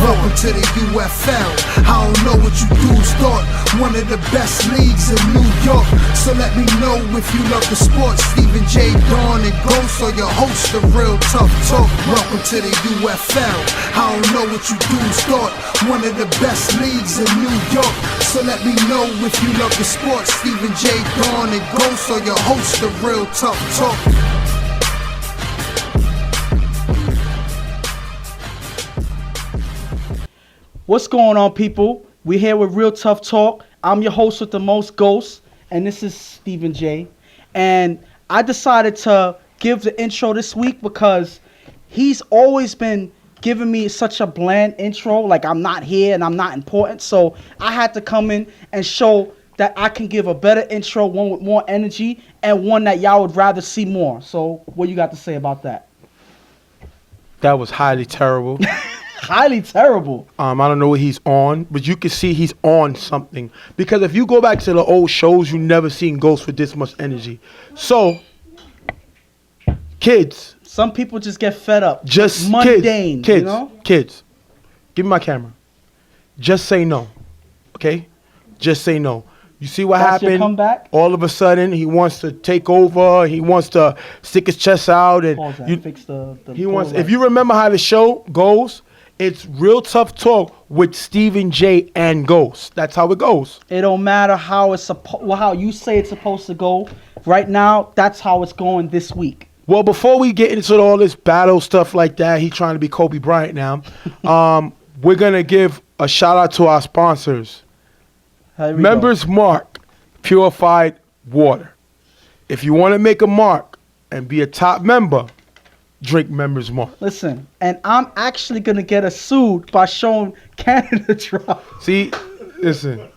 Welcome to the UFL. I don't know what you dudes thought. One of the best leagues in New York. So let me know if you love the sports. Stephen J. Dawn and Ghost are your host of Real Tough Talk. Welcome to the UFL. I don't know what you dudes thought. One of the best leagues in New York. So let me know if you love the sports. Stephen J. Dawn and Ghost are your host of Real Tough Talk. What's going on, people? We're here with Real Tough Talk. I'm your host with the most ghosts, and this is Stephen J. And I decided to give the intro this week because he's always been giving me such a bland intro, like I'm not here and I'm not important. So I had to come in and show that I can give a better intro, one with more energy, and one that y'all would rather see more. So what you got to say about that? That was highly terrible. Highly terrible. I don't know what he's on, but you can see he's on something. Because if you go back to the old shows, you never seen Ghost with this much energy. So, kids. Some people just get fed up. Just mundane, kids, you know? Kids. Give me my camera. Just say no. Okay? Just say no. You see what That's your happened? comeback? All of a sudden, he wants to take over. He wants to stick his chest out. And Pause that. Fix the he wants. If you remember how the show goes, it's Real Tough Talk with Stephen J. and Ghost. That's how it goes. It don't matter how it's how you say it's supposed to go. Right now, that's how it's going this week. Well, before we get into all this battle stuff like that, he's trying to be Kobe Bryant now. We're gonna give a shout out to our sponsors. Members Mark Purified Water. If you want to make a mark and be a top member, drink Members Mark. Listen, and I'm actually gonna get us sued by showing Canada Drop. See, listen.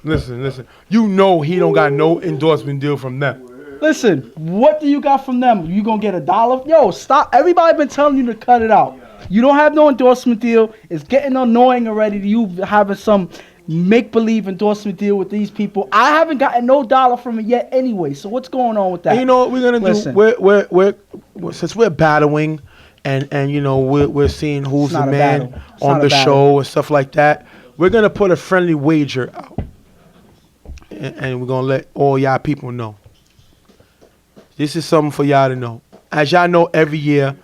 You know he don't got no endorsement deal from them. Listen, what do you got from them? You gonna get $1? Yo, stop! Everybody been telling you to cut it out. You don't have no endorsement deal. It's getting annoying already. You having some make-believe endorsement deal with these people. I haven't gotten no dollar from it yet anyway. So what's going on with that? And you know what we're gonna Listen. do? We're since we're battling, and you know we're seeing who's the man on the show and stuff like that. We're gonna put a friendly wager out, and we're gonna let all y'all people know. This is something for y'all to know. As y'all know, every year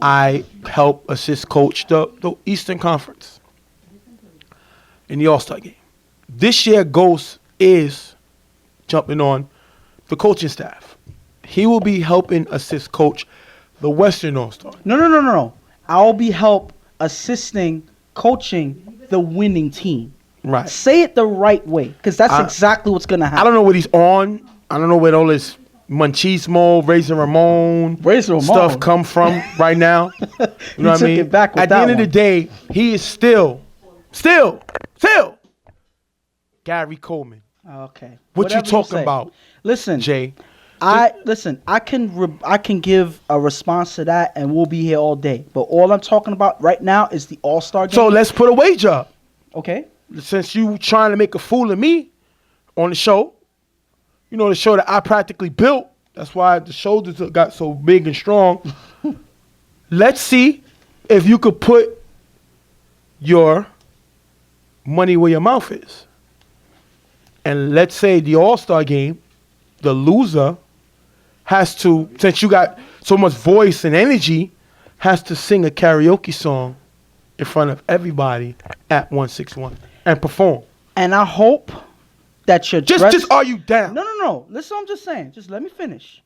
I help assist coach the Eastern Conference in the All-Star game. This year, Ghost is jumping on the coaching staff. He will be helping assist coach the Western All-Star. No. I'll be assisting coaching the winning team. Right. Say it the right way, because that's exactly what's going to happen. I don't know what he's on. I don't know where all this Manchismo, Razor Ramon stuff come from right now. You know what I mean? It back with At the end of the day, he is still Gary Coleman. Okay. What Whatever you talking about? Listen, Jay. I can give a response to that, and we'll be here all day. But all I'm talking about right now is the All-Star game. So let's put a wager up. Okay. Since you trying to make a fool of me on the show, you know, the show that I practically built. That's why the shoulders got so big and strong. Let's see if you could put your money where your mouth is. And let's say the All-Star game, the loser has to, since you got so much voice and energy, has to sing a karaoke song in front of everybody at 161 and perform. And I hope that you're just are you down? No. Listen, I'm just saying. Just let me finish.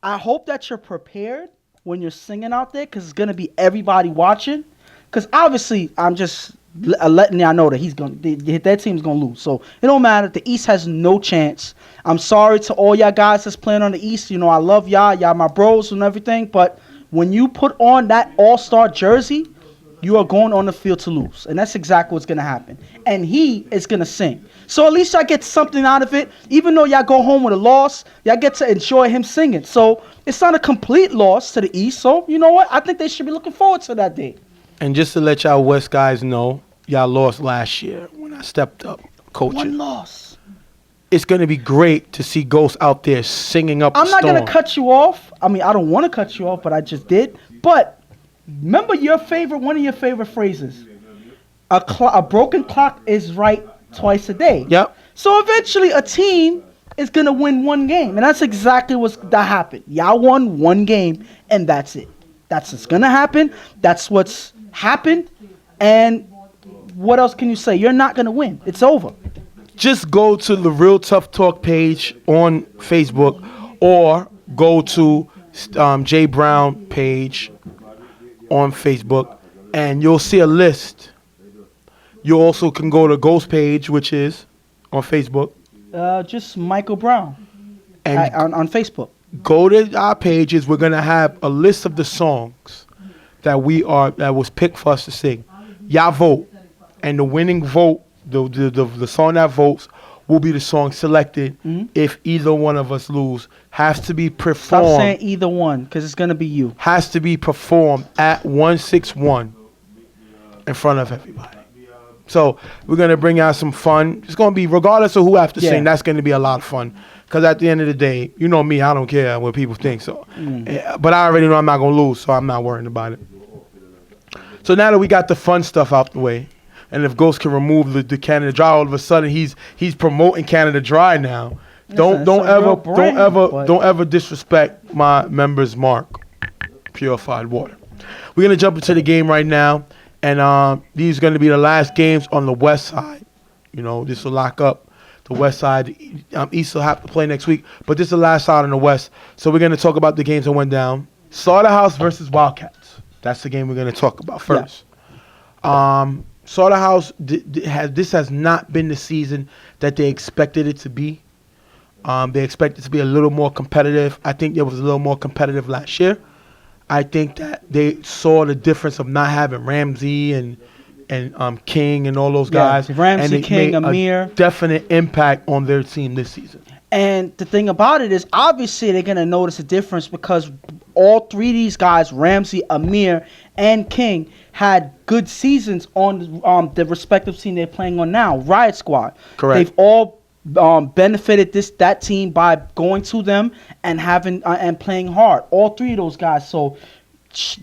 I hope that you're prepared when you're singing out there, because it's gonna be everybody watching. Because obviously, I'm just letting y'all know that their team's gonna lose. So it don't matter. The East has no chance. I'm sorry to all y'all guys that's playing on the East. You know I love y'all. Y'all my bros and everything. But when you put on that All-Star jersey, you are going on the field to lose. And that's exactly what's going to happen. And he is going to sing. So at least y'all get something out of it. Even though y'all go home with a loss, y'all get to enjoy him singing. So it's not a complete loss to the East. So you know what? I think they should be looking forward to that day. And just to let y'all West guys know, y'all lost last year when I stepped up coaching. One loss. It's going to be great to see Ghost out there singing up I'm the not storm. going to cut you off. I mean, I don't want to cut you off, but I just did. But remember one of your favorite phrases. A broken clock is right twice a day. Yep. So eventually a team is going to win one game. And that's exactly that happened. Y'all won one game, and that's it. That's what's going to happen. That's what's happened. And what else can you say? You're not going to win. It's over. Just go to the Real Tough Talk page on Facebook, or go to Jay Brown page on Facebook, and you'll see a list. You also can go to Ghost page, which is on Facebook. Just Michael Brown And on Facebook. Go to our pages. We're gonna have a list of the songs that was picked for us to sing. Y'all vote, and the winning vote, the song that votes, will be the song selected. If either one of us lose. Has to be performed. Stop saying either one, because it's gonna be you. Has to be performed at 161 in front of everybody. So we're gonna bring out some fun. It's gonna be, regardless of who have to sing, that's gonna be a lot of fun. Because at the end of the day, you know me, I don't care what people think. So, but I already know I'm not gonna lose, so I'm not worrying about it. So now that we got the fun stuff out the way, and if Ghost can remove the Canada Dry, all of a sudden he's promoting Canada Dry now. Don't ever disrespect my members' mark, Purified Water. We're gonna jump into the game right now, and these are gonna be the last games on the west side. You know, this will lock up the west side. East will have to play next week, but this is the last side on the west. So we're gonna talk about the games that went down. Slaughterhouse versus Wildcats. That's the game we're gonna talk about first. Yeah. Slaughterhouse this has not been the season that they expected it to be. They expect it to be a little more competitive. I think it was a little more competitive last year. I think that they saw the difference of not having Ramsey and King and all those guys. Ramsey, and King, made Amir. A definite impact on their team this season. And the thing about it is, obviously, they're going to notice a difference because all three of these guys, Ramsey, Amir, and King, had good seasons on the respective team they're playing on now, Riot Squad. Correct. They've all benefited that team by going to them and having and playing hard. All three of those guys. So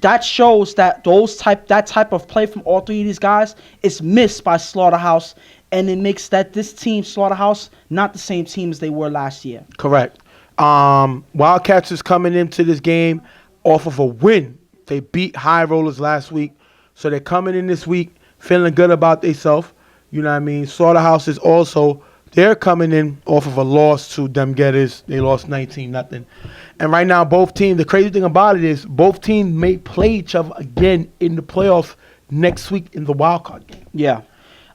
that shows that that type of play from all three of these guys is missed by Slaughterhouse, and it makes this team, Slaughterhouse, not the same team as they were last year. Correct. Wildcats is coming into this game off of a win. They beat High Rollers last week, so they're coming in this week feeling good about themselves. You know what I mean? Slaughterhouse is also, they're coming in off of a loss to Them Getters. They lost 19-0. And right now, both teams, the crazy thing about it is both teams may play each other again in the playoffs next week in the wildcard game. Yeah.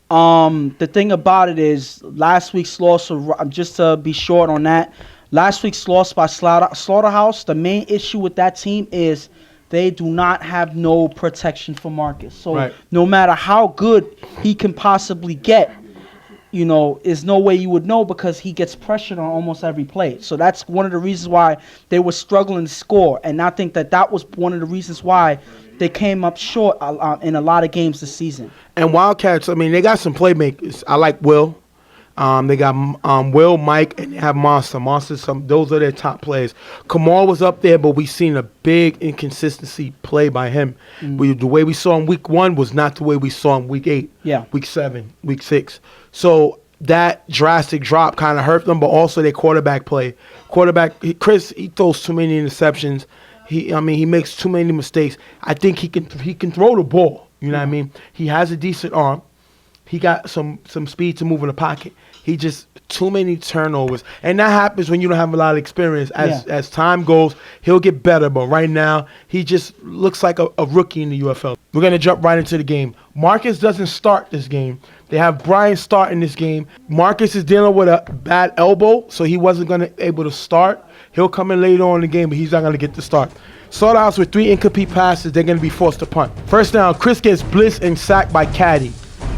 The thing about it is last week's loss, just to be short on that, last week's loss by Slaughterhouse, the main issue with that team is they do not have no protection for Marcus. So no matter how good he can possibly get, you know, there's no way you would know because he gets pressured on almost every play. So that's one of the reasons why they were struggling to score. And I think that was one of the reasons why they came up short in a lot of games this season. And Wildcats, I mean, they got some playmakers. I like Will. They got Will, Mike, and they have Monster. Those are their top players. Kamal was up there, but we seen a big inconsistency play by him. The way we saw him week 1 was not the way we saw him week 8, week 7, week 6. So that drastic drop kind of hurt them, but also their quarterback play. Chris, he throws too many interceptions. He makes too many mistakes. I think he can throw the ball. You know what I mean? He has a decent arm. He got some speed to move in the pocket. He just too many turnovers, and that happens when you don't have a lot of experience. As time goes, he'll get better. But right now, he just looks like a rookie in the UFL. We're gonna jump right into the game. Marcus doesn't start this game. They have Brian starting this game. Marcus is dealing with a bad elbow, so he wasn't gonna able to start. He'll come in later on in the game, but he's not gonna get the start. Slaughterhouse with 3 incomplete passes, they're gonna be forced to punt. First down, Chris gets blitzed and sacked by Caddy.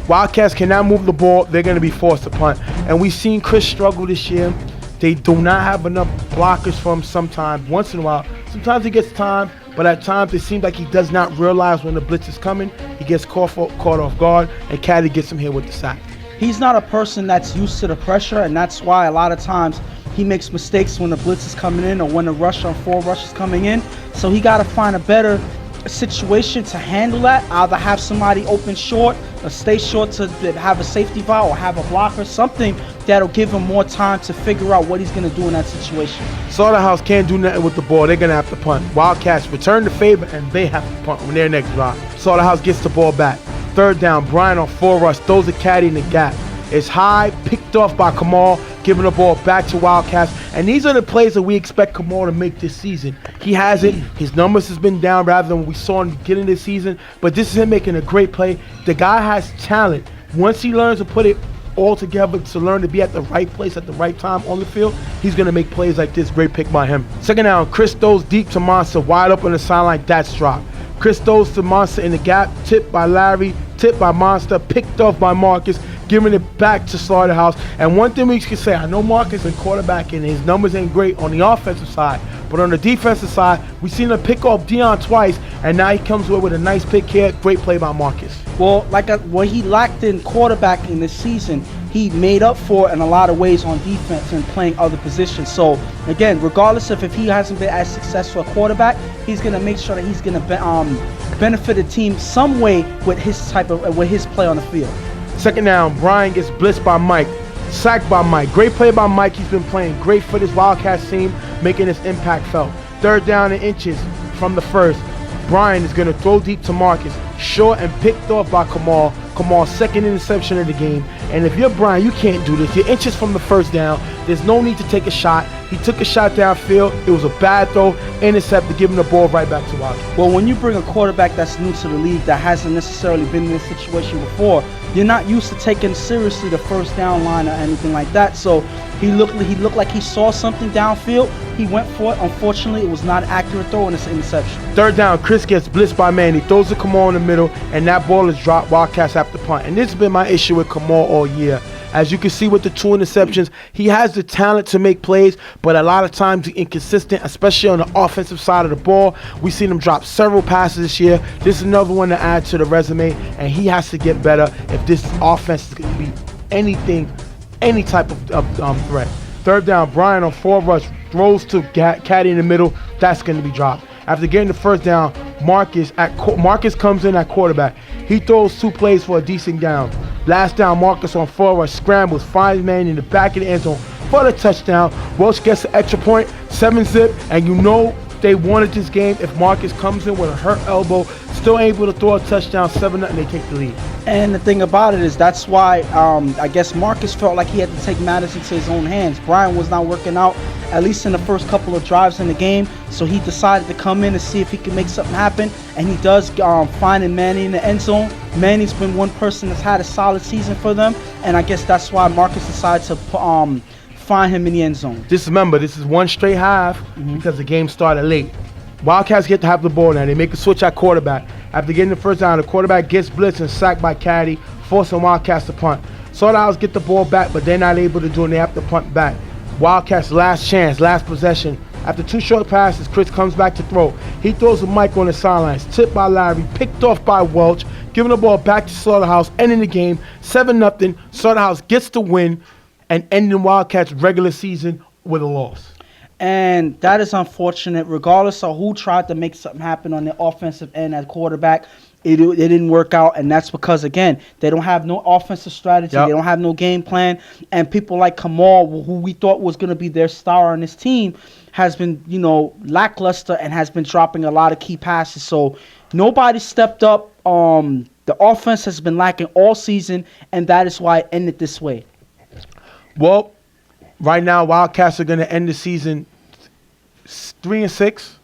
Wildcats cannot move the ball. They're going to be forced to punt. And we've seen Chris struggle this year. They do not have enough blockers for him sometimes, once in a while. Sometimes he gets time, but at times it seems like he does not realize when the blitz is coming. He gets caught off guard, and Caddy gets him here with the sack. He's not a person that's used to the pressure, and that's why a lot of times he makes mistakes when the blitz is coming in or when the rush on 4 rush is coming in. So he got to find a better situation to handle that. Either have somebody open short, stay short to have a safety valve or have a blocker, something that'll give him more time to figure out what he's going to do in that situation. Slaughterhouse can't do nothing with the ball. They're going to have to punt. Wildcats return the favor, and they have to punt on their next drive. Slaughterhouse gets the ball back. Third down, Brian on 4 rush, throws a caddy in the gap. It's high, picked off by Kamal, giving the ball back to Wildcats. And these are the plays that we expect Kamal to make this season. He hasn't. His numbers has been down rather than what we saw in the beginning of the season. But this is him making a great play. The guy has talent. Once he learns to put it all together, to learn to be at the right place at the right time on the field, he's going to make plays like this. Great pick by him. Second down, Chris throws deep to Monster, wide open on the sideline. That's dropped. Chris throws to Monster in the gap, tipped by Larry, tipped by Monster, picked off by Marcus, giving it back to Slaughterhouse. And one thing we can say, I know Marcus been quarterback and his numbers ain't great on the offensive side, but on the defensive side, we've seen him pick off Dion twice, and now he comes away with a nice pick here. Great play by Marcus. Well, what he lacked in quarterbacking this season, he made up for in a lot of ways on defense and playing other positions. So again, regardless of if he hasn't been as successful a quarterback, he's going to make sure that he's going to benefit the team some way with his play on the field. Second down, Brian gets blitzed by Mike, sacked by Mike. Great play by Mike. He's been playing great for this Wildcats team, making his impact felt. Third down and inches from the first. Brian is going to throw deep to Marcus, short and picked off by Kamal. Kamal's second interception of the game. And if you're Brian, you can't do this. You're inches from the first down. There's no need to take a shot. He took a shot downfield. It was a bad throw, intercepted, giving the ball right back to Wildcats. Well, when you bring a quarterback that's new to the league that hasn't necessarily been in this situation before, you're not used to taking seriously the first down line or anything like that. So he looked like he saw something downfield. He went for it. Unfortunately, it was not an accurate throw, and it's an interception. Third down, Chris gets blitzed by Manny, throws to Kamal in the middle, and that ball is dropped. Wildcats have to punt. And this has been my issue with Kamal all year. As you can see with the 2 interceptions, he has the talent to make plays, but a lot of times he's inconsistent, especially on the offensive side of the ball. We've seen him drop several passes this year. This is another one to add to the resume, and he has to get better if this offense is going to be anything, any type of threat. Third down, Brian on 4 rush, throws to Caddy in the middle. That's going to be dropped. After getting the first down, Marcus comes in at quarterback. He throws 2 plays for a decent down. Last down, Marcus on 4 rush, scrambles, finds man in the back of the end zone for the touchdown. Welch gets the extra point, 7-zip, and you know they wanted this game. If Marcus comes in with a hurt elbow, still able to throw a touchdown, 7-0, they take the lead. And the thing about it is that's why I guess Marcus felt like he had to take matters into his own hands. Brian was not working out, at least in the first couple of drives in the game, so he decided to come in and see if he could make something happen, and he does finding Manny in the end zone. Manny's been one person that's had a solid season for them, and I guess that's why Marcus decided to find him in the end zone. Just remember, this is one straight half because the game started late. Wildcats get to have the ball now. They make a switch at quarterback. After getting the first down, the quarterback gets blitzed and sacked by Caddy, forcing Wildcats to punt. Slaughterhouse get the ball back, but they're not able to do it. They have to punt back. Wildcats last chance, last possession. After 2 short passes, Chris comes back to throw. He throws a Mike on the sidelines, tipped by Larry, picked off by Welch, giving the ball back to Slaughterhouse, ending the game 7-0. Slaughterhouse gets the win and ending Wildcats' regular season with a loss. And that is unfortunate. Regardless of who tried to make something happen on the offensive end at quarterback, it didn't work out, and that's because, again, they don't have no offensive strategy. Yep. They don't have no game plan, and people like Kamal, who we thought was going to be their star on this team, has been, lackluster and has been dropping a lot of key passes. So nobody stepped up. The offense has been lacking all season, and that is why it ended this way. Well, right now, Wildcats are going to end the season 3-6.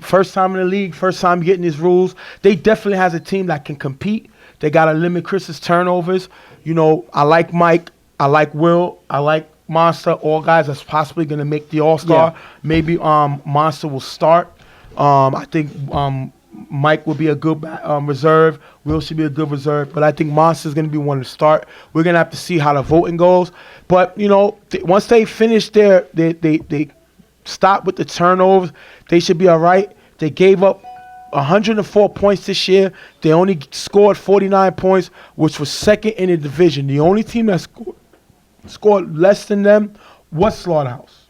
First time in the league, first time getting these rules. They definitely has a team that can compete. They got to limit Chris's turnovers. I like Mike. I like Will. I like Monster. All guys that's possibly going to make the All-Star. Yeah. Maybe Monster will start. I think Mike will be a good reserve. Will should be a good reserve. But I think Monster's going to be one to start. We're going to have to see how the voting goes. But, once they finish they stop with the turnovers, they should be all right. They gave up 104 points this year. They only scored 49 points, which was second in the division. The only team that scored less than them was Slaughterhouse.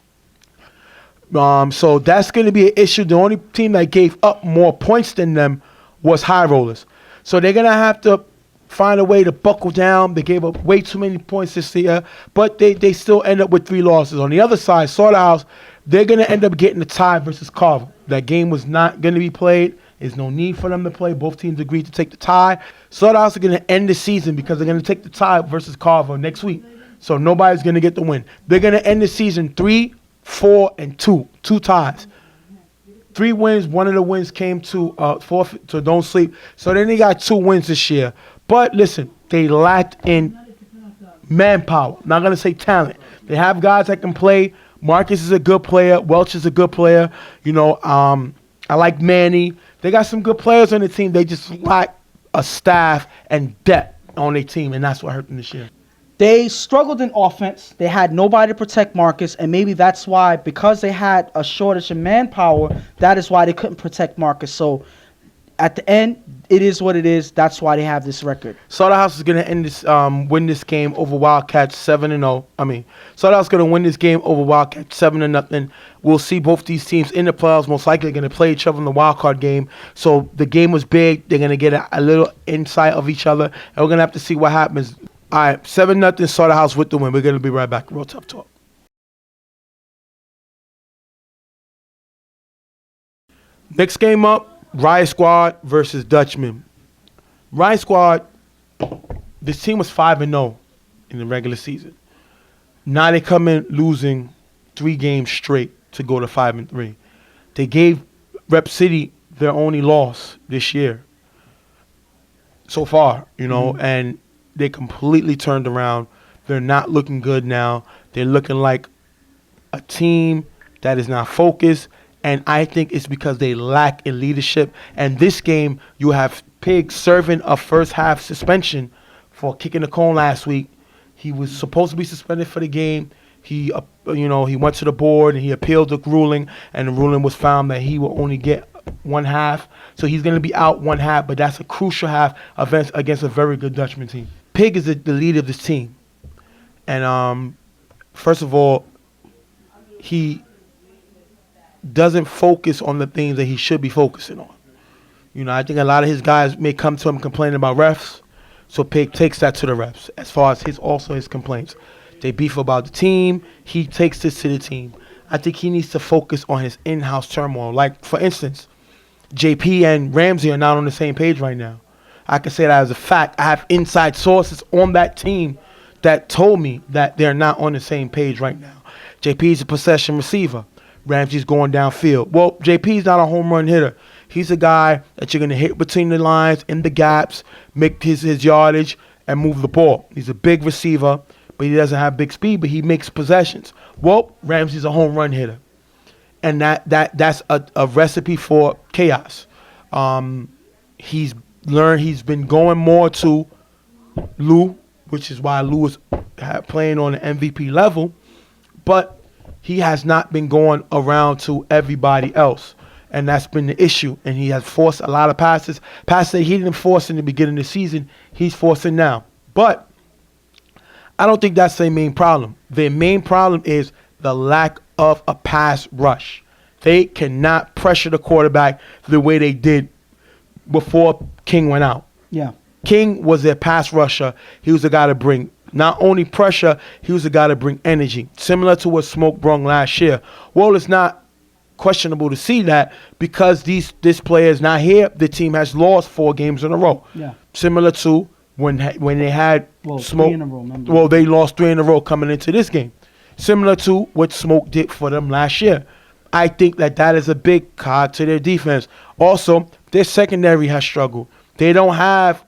So that's going to be an issue. The only team that gave up more points than them was High Rollers. So they're going to have to find a way to buckle down. They gave up way too many points this year, but they still end up with 3 losses. On the other side, Slaughterhouse, they're going to end up getting the tie versus Carver. That game was not going to be played. There's no need for them to play. Both teams agreed to take the tie. Slaughterhouse are going to end the season because they're going to take the tie versus Carver next week. So nobody's going to get the win. They're going to end the season 3, 4, and 2. 2 ties. 3 wins. One of the wins came to forfeit, so don't sleep. So then they got 2 wins this year. But listen, they lacked in manpower. Not going to say talent. They have guys that can play. Marcus is a good player. Welch is a good player. You know, I like Manny. They got some good players on the team. They just lack a staff and depth on their team, and that's what hurt them this year. They struggled in offense. They had nobody to protect Marcus, and maybe that's why, because they had a shortage in manpower, that is why they couldn't protect Marcus. So at the end, it is what it is. That's why they have this record. Slaughterhouse is going to end this, win this game over Wildcats 7-0. Slaughterhouse is going to win this game over Wildcats 7-0. We'll see both these teams in the playoffs. Most likely going to play each other in the wild card game. So the game was big. They're going to get a little insight of each other, and we're going to have to see what happens. All right, 7-0 Slaughterhouse with the win. We're going to be right back. Real Tough Talk. Next game up, Riot Squad versus Dutchmen. Riot Squad, this team was 5-0 in the regular season. Now they come in losing 3 games straight to go to 5-3. They gave Rep City their only loss this year so far, you know, and they completely turned around. They're not looking good now. They're looking like a team that is not focused, and I think it's because they lack in leadership. And this game, you have Pig serving a first-half suspension for kicking the cone last week. He was supposed to be suspended for the game. He, he went to the board and he appealed the ruling, and the ruling was found that he will only get 1 half. So he's going to be out 1 half, but that's a crucial half against a very good Dutchman team. Pig is the leader of this team. And first of all, he doesn't focus on the things that he should be focusing on. You know, I think a lot of his guys may come to him complaining about refs, so Pig takes that to the refs as far as his complaints. They beef about the team. He takes this to the team. I think he needs to focus on his in-house turmoil. Like, for instance, JP and Ramsey are not on the same page right now. I can say that as a fact. I have inside sources on that team that told me that they're not on the same page right now. JP's a possession receiver. Ramsey's going downfield. Well, JP's not a home run hitter. He's a guy that you're going to hit between the lines, in the gaps, make his yardage, and move the ball. He's a big receiver, but he doesn't have big speed, but he makes possessions. Well, Ramsey's a home run hitter. And that's a recipe for chaos. He's been going more to Lou, which is why Lou is playing on the MVP level, but he has not been going around to everybody else, and that's been the issue. And he has forced a lot of passes that he didn't force in the beginning of the season. He's forcing now, but I don't think that's their main problem. Their main problem is the lack of a pass rush. They cannot pressure the quarterback the way they did before King went out. Yeah. King was their pass rusher. He was the guy to bring not only pressure, he was the guy to bring energy, similar to what Smoke brought last year. Well, it's not questionable to see that because this player is not here. The team has lost 4 games in a row. Yeah. Similar to when they had Smoke. 3 in a row, remember? Well, they lost 3 in a row coming into this game. Similar to what Smoke did for them last year. I think that is a big card to their defense. Also, their secondary has struggled. They don't have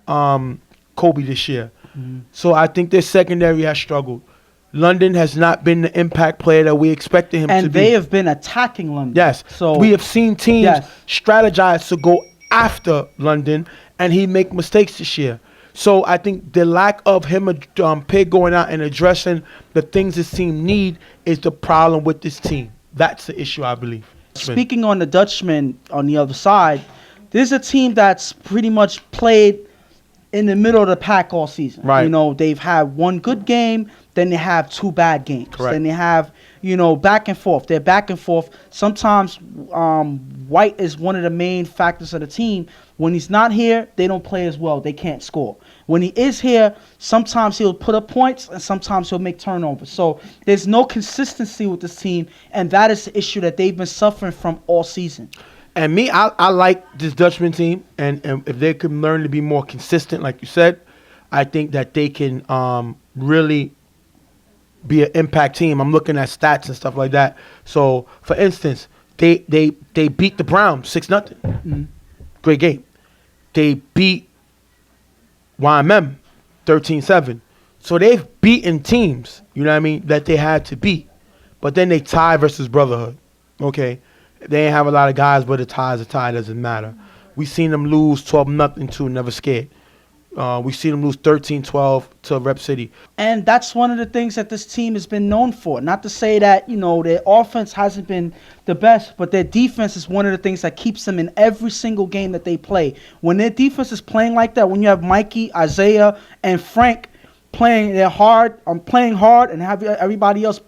Kobe this year. Mm-hmm. So I think their secondary has struggled. London has not been the impact player that we expected him to be. And they have been attacking London. Yes. So we have seen teams strategize to go after London, and he make mistakes this year. So I think the lack of him, Pig, going out and addressing the things this team need is the problem with this team. That's the issue, I believe. Speaking on the Dutchmen on the other side, this is a team that's pretty much played in the middle of the pack all season. Right. You know, they've had 1 good game, then they have 2 bad games. Correct. Then they have, back and forth. They're back and forth. Sometimes White is one of the main factors of the team. When he's not here, they don't play as well. They can't score. When he is here, sometimes he'll put up points and sometimes he'll make turnovers. So there's no consistency with this team, and that is the issue that they've been suffering from all season. And me, I like this Dutchman team, and if they can learn to be more consistent, like you said, I think that they can really be an impact team. I'm looking at stats and stuff like that. So, for instance, they beat the Browns 6-0. Mm-hmm. Great game. They beat YMM 13-7. So they've beaten teams, you know what I mean, that they had to beat. But then they tie versus Brotherhood. Okay. They ain't have a lot of guys, but a tie is a tie. Doesn't matter. We seen them lose 12-0 to Never Scared. We seen them lose 13-12 to Rep City. And that's one of the things that this team has been known for. Not to say that, their offense hasn't been the best, but their defense is one of the things that keeps them in every single game that they play. When their defense is playing like that, when you have Mikey, Isaiah, and Frank playing hard, and have everybody else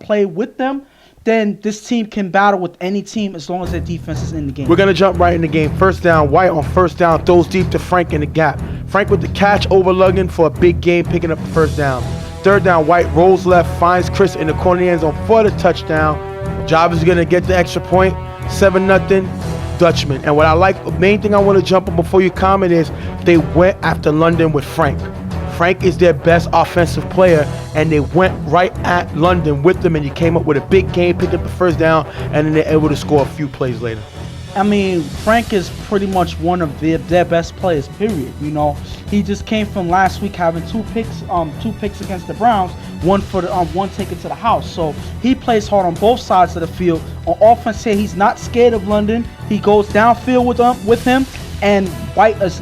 play with them, then this team can battle with any team as long as their defense is in the game. We're going to jump right in the game. First down, White on first down, throws deep to Frank in the gap. Frank with the catch over Luggan for a big game, picking up the first down. Third down, White rolls left, finds Chris in the corner of the end zone for the touchdown. Job is going to get the extra point, 7-0, Dutchmen. And what I like, the main thing I want to jump on before you comment is they went after London with Frank. Frank is their best offensive player, and they went right at London with them, and he came up with a big game, picked up the first down, and then they're able to score a few plays later. I mean, Frank is pretty much one of their best players, period. He just came from last week having two picks against the Browns, one taken to the house. So he plays hard on both sides of the field. On offense here, he's not scared of London. He goes downfield with him. And White is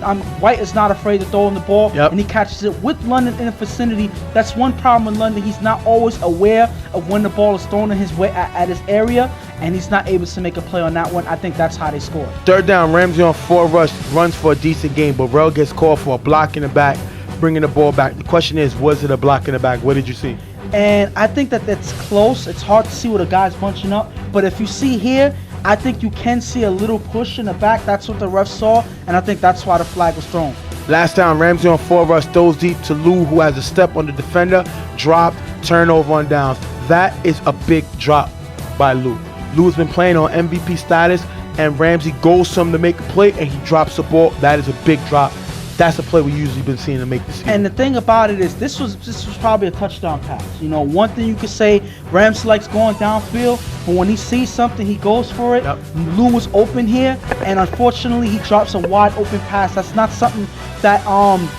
not afraid to throw him the ball, and he catches it with London in the vicinity. That's one problem with London. He's not always aware of when the ball is thrown in his way at his area, and he's not able to make a play on that one. I think that's how they score. Third down, Ramsey on 4 rush, runs for a decent game, but Burrell gets called for a block in the back, bringing the ball back. The question is, was it a block in the back? What did you see? And I think that's close. It's hard to see where the guy's bunching up, but if you see here, I think you can see a little push in the back. That's what the ref saw, and I think that's why the flag was thrown. Last down, Ramsey on 4 rush, throws deep to Lou, who has a step on the defender, drop, turnover on downs. That is a big drop by Lou. Lou's been playing on MVP status, and Ramsey goes some to make a play, and he drops the ball. That is a big drop. That's a play we usually been seeing to make the season. And the thing about it is, this was probably a touchdown pass. One thing you could say, Ramsey likes going downfield, but when he sees something, he goes for it. Yep. Lou was open here, and unfortunately, he drops a wide open pass. That's not something that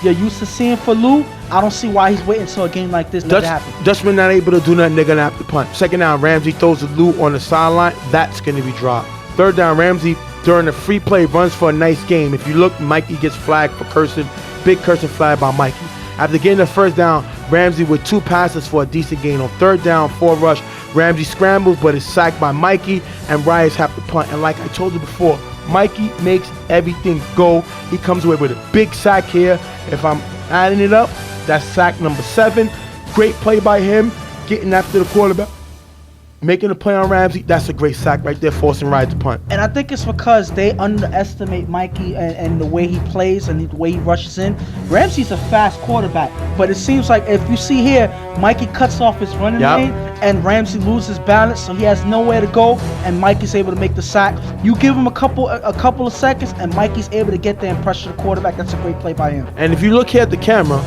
you're used to seeing for Lou. I don't see why he's waiting until a game like this to happen. Dutchmen not able to do nothing. They're gonna have to punt. Second down, Ramsey throws to Lou on the sideline. That's gonna be dropped. Third down, Ramsey during the free play runs for a nice game. If you look, Mikey gets flagged for cursing. Big cursing flag by Mikey. After getting the first down, Ramsey with 2 passes for a decent gain. On third down, 4 rush, Ramsey scrambles but is sacked by Mikey, and Riot have to punt. And like I told you before, Mikey makes everything go. He comes away with a big sack here. If I'm adding it up, that's sack number 7. Great play by him, getting after the quarterback, making a play on Ramsey. That's a great sack right there, forcing Riot to punt. And I think it's because they underestimate Mikey and the way he plays and the way he rushes in. Ramsey's a fast quarterback, but it seems like if you see here, Mikey cuts off his running lane and Ramsey loses balance, so he has nowhere to go, and Mikey's able to make the sack. You give him a couple of seconds, and Mikey's able to get there and pressure the quarterback. That's a great play by him. And if you look here at the camera,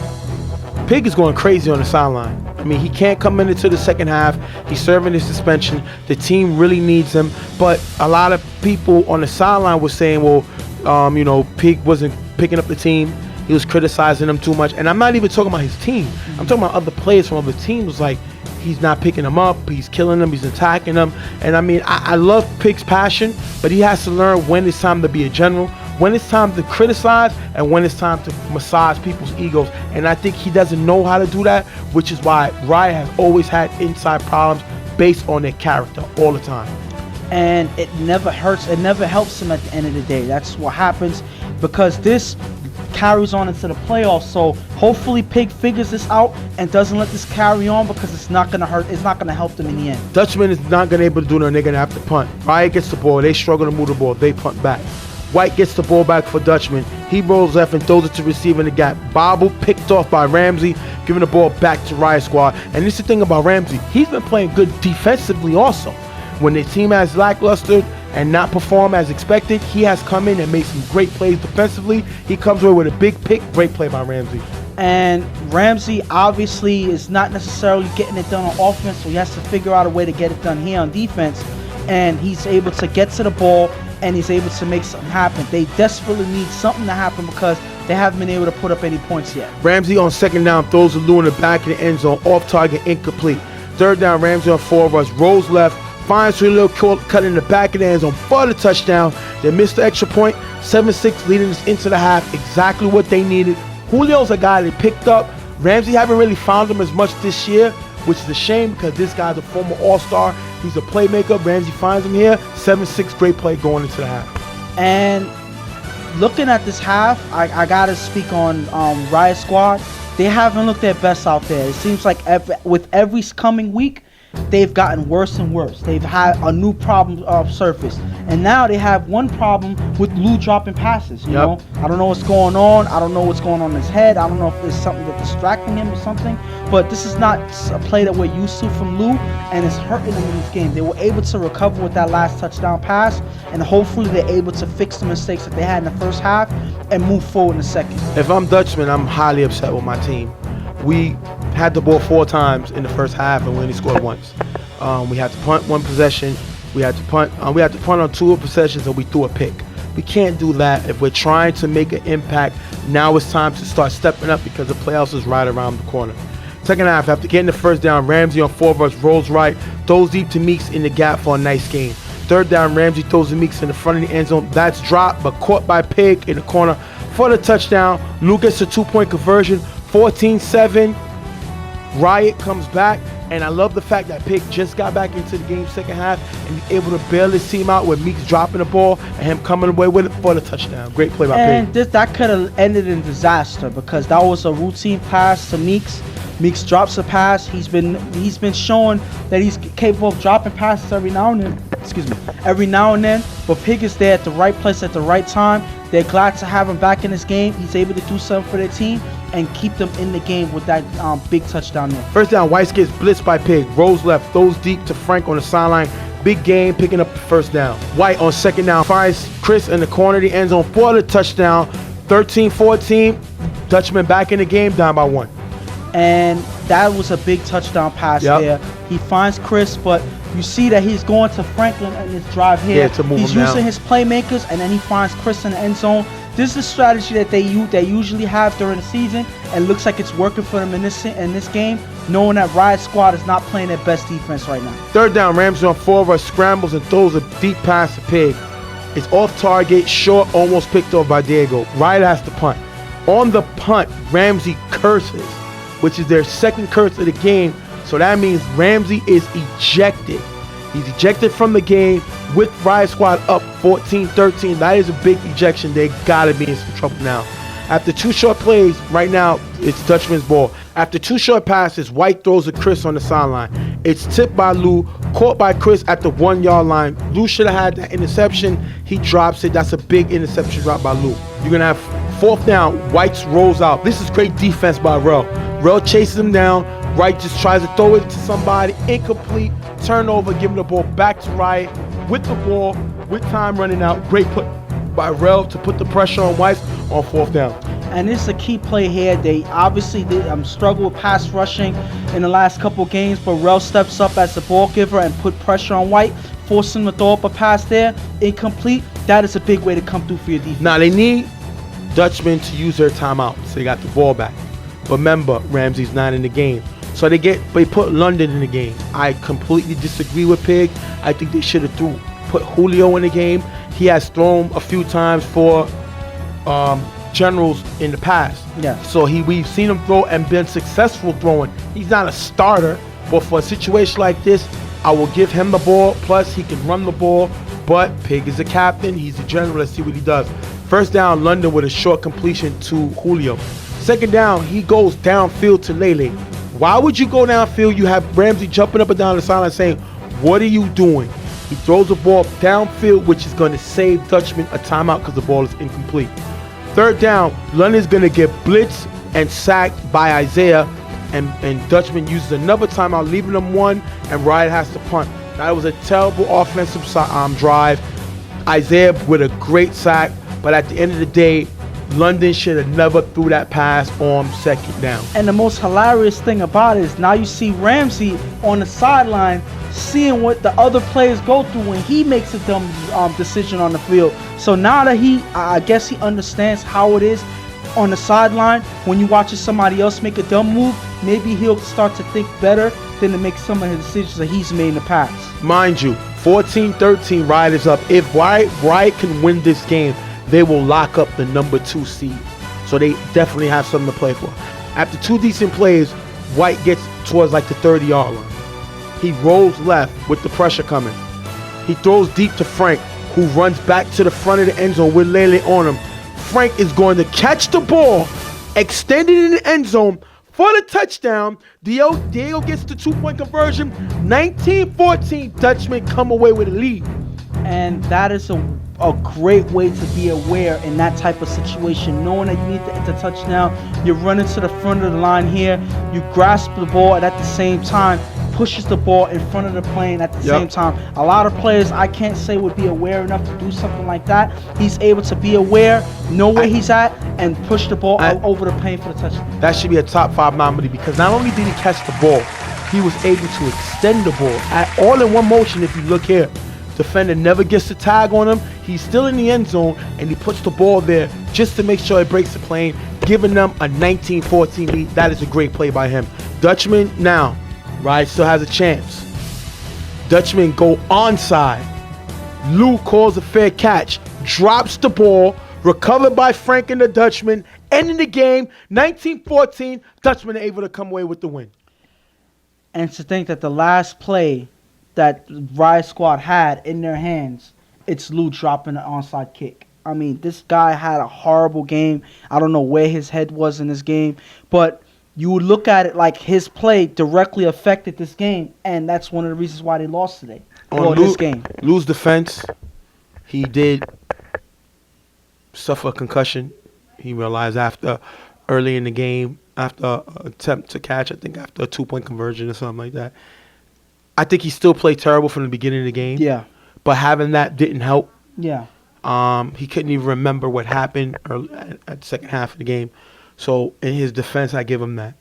Pig is going crazy on the sideline. I mean, he can't come into the second half. He's serving his suspension. The team really needs him. But a lot of people on the sideline were saying, well, Pig wasn't picking up the team. He was criticizing them too much. And I'm not even talking about his team. I'm talking about other players from other teams. Like, he's not picking them up. He's killing them. He's attacking them. And I mean, I love Pig's passion, but he has to learn when it's time to be a general, when it's time to criticize, and when it's time to massage people's egos. And I think he doesn't know how to do that, which is why Riot has always had inside problems based on their character all the time. And it never hurts. It never helps him at the end of the day. That's what happens, because this carries on into the playoffs. So hopefully Pig figures this out and doesn't let this carry on, because it's not going to hurt. It's not going to help them in the end. Dutchman is not going to be able to do nothing. They're going to have to punt. Riot gets the ball. They struggle to move the ball. They punt back. White gets the ball back for Dutchmen. He rolls left and throws it to receiver in the gap. Bobble picked off by Ramsey, giving the ball back to Riot Squad. And this is the thing about Ramsey. He's been playing good defensively also. When the team has lackluster and not perform as expected, he has come in and made some great plays defensively. He comes away with a big pick. Great play by Ramsey. And Ramsey obviously is not necessarily getting it done on offense, so he has to figure out a way to get it done here on defense. And he's able to get to the ball, and he's able to make something happen. They desperately need something to happen because they haven't been able to put up any points yet. Ramsey on second down throws the Lou in the back of the end zone, off target, incomplete. Third down, Ramsey on 4 rush, rolls left, finds a little cut in the back of the end zone for the touchdown. They missed the extra point. 7-6 leading us into the half. Exactly what they needed. Julio's a guy they picked up. Ramsey haven't really found him as much this year, which is a shame because this guy's a former All-Star. He's a playmaker. Ramsey finds him here. 7-6, great play going into the half. And looking at this half, I got to speak on Riot Squad. They haven't looked their best out there. It seems like with every coming week, they've gotten worse and worse. They've had a new problem surface. And now they have one problem with Lou dropping passes. You know, I don't know what's going on. I don't know what's going on in his head. I don't know if there's something that's distracting him or something. But this is not a play that we're used to from Lou, and it's hurting them in this game. They were able to recover with that last touchdown pass, and hopefully they're able to fix the mistakes that they had in the first half and move forward in the second. If I'm Dutchman, I'm highly upset with my team. We had the ball 4 times in the first half and we only scored once. We had to punt 1 possession. We had to punt on 2 possessions, and we threw a pick. We can't do that. If we're trying to make an impact, now it's time to start stepping up because the playoffs is right around the corner. Second half, after getting the first down, Ramsey on 4 rush rolls right, throws deep to Meeks in the gap for a nice gain. Third down, Ramsey throws to Meeks in the front of the end zone. That's dropped, but caught by Pig in the corner for the touchdown. Lou gets a 2-point conversion, 14-7. Riot comes back, and I love the fact that Pig just got back into the game second half and he's able to bail his team out with Meeks dropping the ball and him coming away with it for the touchdown. Great play by Pig. And that could have ended in disaster because that was a routine pass to Meeks. Meeks drops a pass. He's been showing that he's capable of dropping passes every now and then. But Pig is there at the right place at the right time. They're glad to have him back in this game. He's able to do something for their team and keep them in the game with that big touchdown there. First down, Weiss gets blitzed by Pig. Rolls left, throws deep to Frank on the sideline. Big game, picking up the first down. White on second down finds Chris in the corner of the end zone for the touchdown. 13-14. Dutchman back in the game, down by 1. And that was a big touchdown pass there. He finds Chris, but you see that he's going to Franklin in this drive here. Yeah, to move he's him using down. his playmakers, and then he finds Chris in the end zone. This is a strategy that they usually have during the season, and looks like it's working for them in this game, knowing that Riot Squad is not playing their best defense right now. Third down, Ramsey on 4 rush, scrambles and throws a deep pass to Pig. It's off target, short, almost picked off by Diego. Riot has to punt. On the punt, Ramsey curses, which is their second curse of the game. So that means Ramsey is ejected. He's ejected from the game with Riot Squad up 14-13. That is a big ejection. They gotta be in some trouble now. After 2 short plays, right now it's Dutchman's ball. After 2 short passes, White throws to Chris on the sideline. It's tipped by Lou, caught by Chris at the 1-yard line. Lou should have had that interception. He drops it. That's a big interception drop by Lou. You're gonna have 4th down. White rolls out. This is great defense by Rel. Rel chases him down. Riot just tries to throw it to somebody. Incomplete. Turnover. Giving the ball back to Riot with the ball, with time running out. Great put by Rel to put the pressure on White on 4th down. And this is a key play here. They obviously struggled with pass rushing in the last couple games, but Rel steps up as the ball giver and put pressure on White, forcing him to throw up a pass there. Incomplete. That is a big way to come through for your defense. Now they need Dutchmen to use their timeout, so they got the ball back. But remember, Ramsey's not in the game. So they put London in the game. I completely disagree with Pig. I think they should have put Julio in the game. He has thrown a few times for Generals in the past. Yeah. So we've seen him throw and been successful throwing. He's not a starter, but for a situation like this, I will give him the ball. Plus, he can run the ball. But Pig is a captain. He's a general. Let's see what he does. First down, London with a short completion to Julio. Second down, he goes downfield to Lele. Why would you go downfield? You have Ramsey jumping up and down the sideline saying, "What are you doing?" He throws the ball downfield, which is going to save Dutchmen a timeout because the ball is incomplete. Third down, London's going to get blitzed and sacked by Isaiah, and Dutchman uses another timeout, leaving them one, and Riot has to punt. That was a terrible offensive drive. Isaiah with a great sack, but at the end of the day, London should have never threw that pass on second down. And the most hilarious thing about it is now you see Ramsey on the sideline seeing what the other players go through when he makes a dumb decision on the field. So now that I guess he understands how it is on the sideline when you watch somebody else make a dumb move, maybe he'll start to think better than to make some of his decisions that he's made in the past. Mind you, 14-13, Riot is up. If Riot can win this game, they will lock up the number 2 seed. So they definitely have something to play for. After 2 decent plays, White gets towards like the 30-yard line. He rolls left with the pressure coming. He throws deep to Frank, who runs back to the front of the end zone with Lele on him. Frank is going to catch the ball, extend it in the end zone for the touchdown. Diego gets the 2-point conversion. 19-14, Dutchmen come away with a lead. And that is a great way to be aware in that type of situation, knowing that you need to enter touchdown. You're running to the front of the line here. You grasp the ball, and at the same time pushes the ball in front of the plane at the same time. A lot of players I can't say would be aware enough to do something like that. He's able to be aware, know where he's at, and push the ball over the plane for the touchdown. That should be a top 5 nominee because not only did he catch the ball, he was able to extend the ball all in one motion. If you look here, defender never gets the tag on him. He's still in the end zone, and he puts the ball there just to make sure it breaks the plane, giving them a 19-14 lead. That is a great play by him. Dutchman now. Riot still has a chance. Dutchmen go onside. Lou calls a fair catch, drops the ball, recovered by Frank and the Dutchman, ending the game 19-14. Dutchmen are able to come away with the win. And to think that the last play that Riot Squad had in their hands, it's Lou dropping an onside kick. I mean, this guy had a horrible game. I don't know where his head was in this game, but you would look at it like his play directly affected this game, and that's one of the reasons why they lost today. This game. Lou's defense, he did suffer a concussion. He realized early in the game, after an attempt to catch, I think after a 2-point conversion or something like that. I think he still played terrible from the beginning of the game. Yeah. But having that didn't help. Yeah. He couldn't even remember what happened at the second half of the game. So in his defense, I give him that.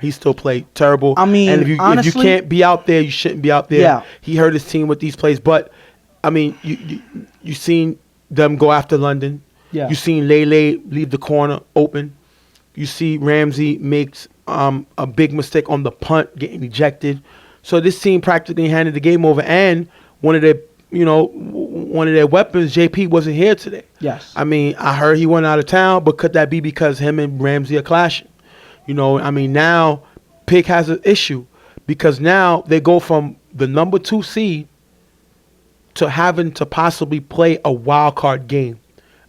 He still played terrible. I mean, and if you can't be out there, you shouldn't be out there. Yeah. He hurt his team with these plays. But I mean, you seen them go after London. Yeah. You seen Lele leave the corner open. You see Ramsey makes a big mistake on the punt, getting ejected. So this team practically handed the game over. And one of their weapons, JP, wasn't here today. Yes. I mean, I heard he went out of town, but could that be because him and Ramsey are clashing? I mean, now Pick has an issue because now they go from the number 2 seed to having to possibly play a wild card game.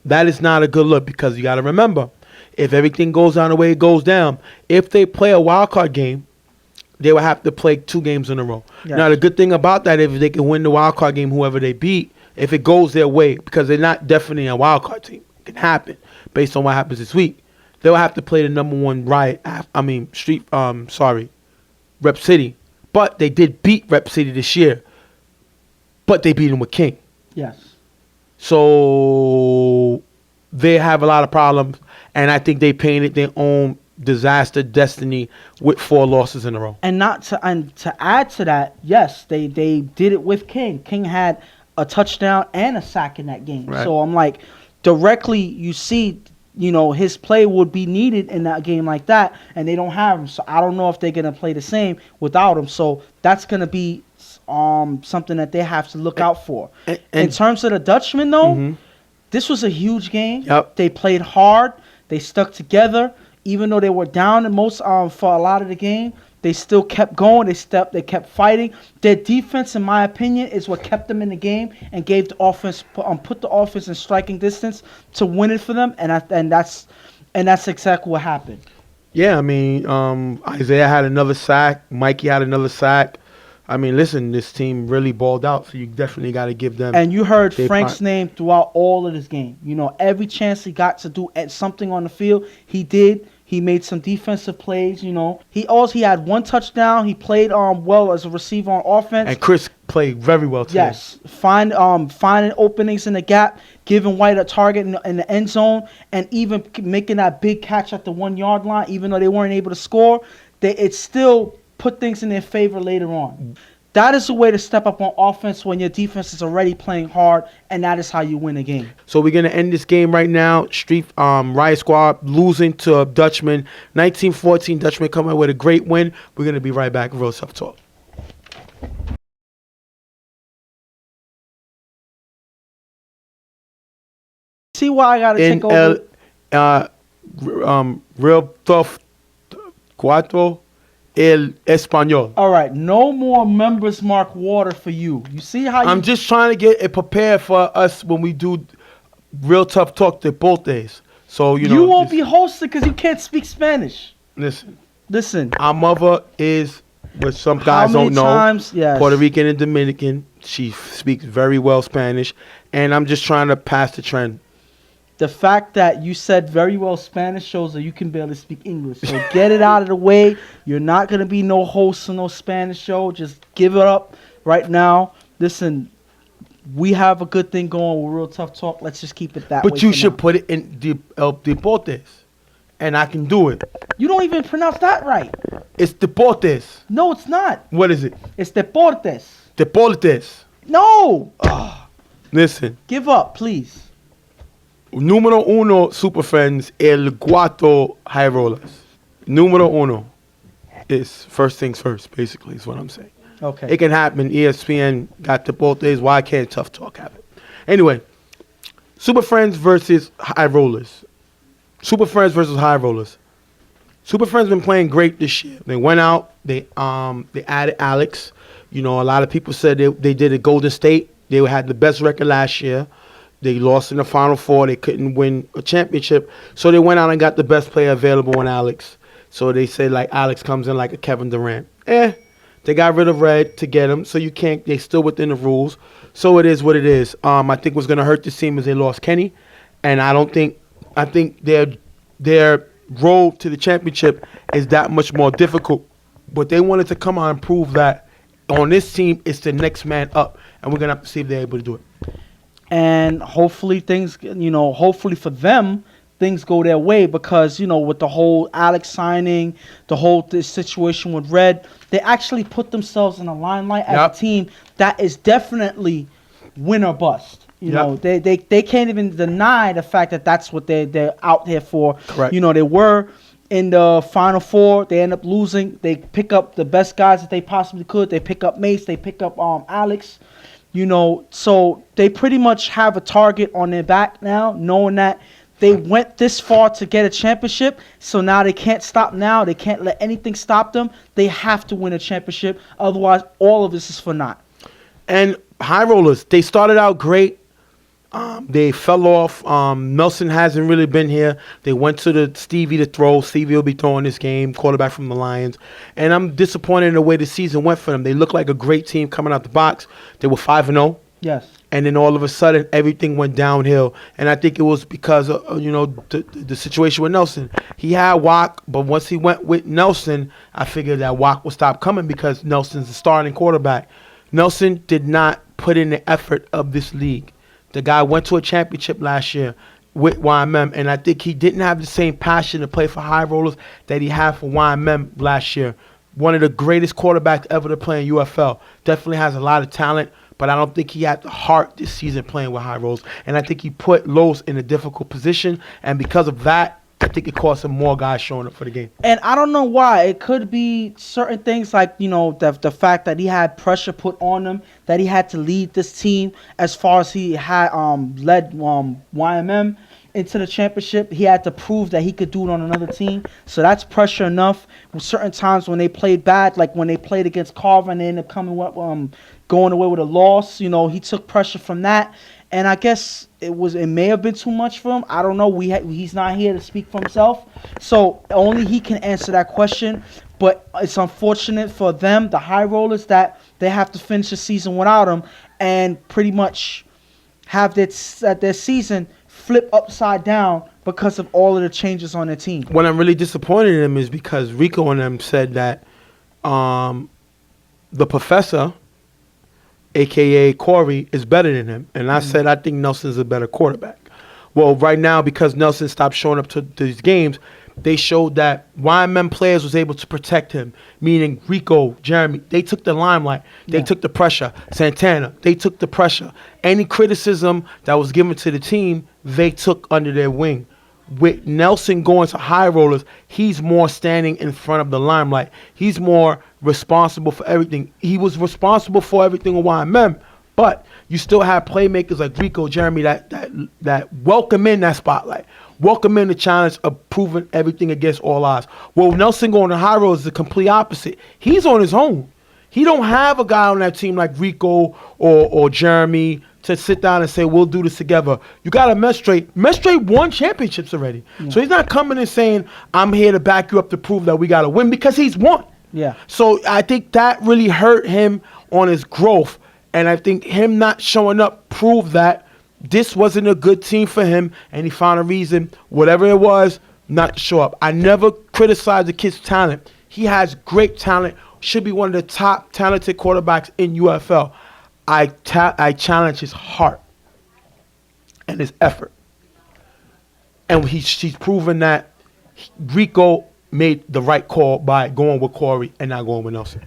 That is not a good look because you got to remember, if everything goes down the way it goes down, if they play a wild card game, they will have to play 2 games in a row. Yes. Now, the good thing about that, if they can win the wild card game, whoever they beat, if it goes their way, because they're not definitely a wild card team, it can happen based on what happens this week. They'll have to play the number 1 Rep City. But they did beat Rep City this year. But they beat them with King. Yes. So they have a lot of problems, and I think they painted their own disaster destiny with 4 losses in a row. And to add to that, yes, they did it with King. King had a touchdown and a sack in that game. Right. So I'm like, directly you see, his play would be needed in that game like that, and they don't have him. So I don't know if they're gonna play the same without him. So that's gonna be something that they have to look out for. And in terms of the Dutchmen, though, this was a huge game. Yep. They played hard. They stuck together. Even though they were down for a lot of the game, they still kept going. They kept fighting. Their defense, in my opinion, is what kept them in the game and gave the offense put the offense in striking distance to win it for them. And that's exactly what happened. Yeah, I mean, Isaiah had another sack. Mikey had another sack. I mean, listen, this team really balled out, so you definitely got to give them. And you heard Frank's part. name throughout all of this game. You know, every chance he got to do something on the field, he did. He made some defensive plays. You know, he had one touchdown. He played well as a receiver on offense. And Chris played very well today. Yes, finding openings in the gap, giving White a target in the end zone, and even making that big catch at the 1 yard line. Even though they weren't able to score, it still put things in their favor later on. That is the way to step up on offense when your defense is already playing hard, and that is how you win a game. So we're gonna end this game right now. Riot Squad losing to Dutchmen, 19-14. Dutchmen coming with a great win. We're gonna be right back. Real Tough Talk. See why I gotta take over. Real Tough Cuatro. El Español. All right, no more members mark water for you. You see how I'm just trying to get it prepared for us when we do Real Tough Talk deportes. So, you won't be hosted because you can't speak Spanish. Listen. Our mother is, what some guys don't know, yes. Puerto Rican and Dominican. She speaks very well Spanish, and I'm just trying to pass the trend. The fact that you said very well Spanish shows that you can barely speak English. So get it out of the way. You're not going to be no host of no Spanish show. Just give it up right now. Listen, we have a good thing going with Real Tough Talk. Let's just keep it that way. But you should put it in deportes, and I can do it. You don't even pronounce that right. It's deportes. No, it's not. What is it? It's deportes. Deportes. No. Listen. Give up, please. Número uno, super friends, el cuatro high rollers. Número uno is first things first, basically, is what I'm saying. Okay. It can happen. ESPN got the both days. Why can't Tough Talk happen? Anyway, super friends versus high rollers. Super friends versus high rollers. Super friends been playing great this year. They went out. They added Alex. You know, a lot of people said they did at Golden State. They had the best record last year. They lost in the Final Four. They couldn't win a championship. So they went out and got the best player available in Alex. So they said, like, Alex comes in like a Kevin Durant. They got rid of Red to get him. So you can't. They still within the rules. So it is what it is. I think what's going to hurt this team is they lost Kenny. And I think their road to the championship is that much more difficult. But they wanted to come out and prove that on this team, it's the next man up. And we're going to have to see if they're able to do it. And hopefully hopefully for them, things go their way because, with the whole Alex signing, this situation with Red, they actually put themselves in the limelight as a team that is definitely win or bust. You know, they can't even deny the fact that that's what they're out there for. Correct. They were in the Final Four. They end up losing. They pick up the best guys that they possibly could. They pick up Mace. They pick up Alex. So they pretty much have a target on their back now, knowing that they went this far to get a championship. So now they can't stop now. They can't let anything stop them. They have to win a championship. Otherwise, all of this is for naught. And high rollers, they started out great. They fell off. Nelson hasn't really been here. They went to the Stevie to throw. Stevie will be throwing this game, quarterback from the Lions. And I'm disappointed in the way the season went for them. They looked like a great team coming out the box. They were 5-0. Yes. And then all of a sudden, everything went downhill. And I think it was because of, the situation with Nelson. He had Wack, but once he went with Nelson, I figured that Wack would stop coming because Nelson's the starting quarterback. Nelson did not put in the effort of this league. The guy went to a championship last year with YMM, and I think he didn't have the same passion to play for high rollers that he had for YMM last year. One of the greatest quarterbacks ever to play in UFL. Definitely has a lot of talent, but I don't think he had the heart this season playing with high rollers. And I think he put Los in a difficult position, and because of that, I think it cost him more guys showing up for the game. And I don't know why. It could be certain things like, the fact that he had pressure put on him, that he had to lead this team as far as he had led YMM into the championship. He had to prove that he could do it on another team. So that's pressure enough. Certain times when they played bad, like when they played against Carver and they ended up going away with a loss, he took pressure from that. And I guess it may have been too much for him. I don't know. He's not here to speak for himself. So only he can answer that question. But it's unfortunate for them, the high rollers, that they have to finish the season without him and pretty much have their season flip upside down because of all of the changes on their team. What I'm really disappointed in them is because Rico and them said that the professor, a.k.a. Corey, is better than him. And I said I think Nelson's a better quarterback. Well, right now, because Nelson stopped showing up to these games, they showed that YMM players was able to protect him, meaning Rico, Jeremy. They took the limelight. They took the pressure. Santana, they took the pressure. Any criticism that was given to the team, they took under their wing. With Nelson going to high rollers, he's more standing in front of the limelight. He's more responsible for everything. He was responsible for everything with YMM, but you still have playmakers like Rico, Jeremy that welcome in that spotlight, welcome in the challenge of proving everything against all odds. Well, Nelson going to high rollers is the complete opposite. He's on his own. He don't have a guy on that team like Rico or Jeremy to sit down and say, we'll do this together. You got to Mestre. Mestre won championships already. Yeah. So he's not coming and saying, I'm here to back you up to prove that we got to win, because he's won. Yeah. So I think that really hurt him on his growth. And I think him not showing up proved that this wasn't a good team for him, and he found a reason, whatever it was, not to show up. I never criticized the kid's talent. He has great talent, should be one of the top talented quarterbacks in UFL. I challenge his heart and his effort. And he's proven that Rico made the right call by going with Corey and not going with Nelson.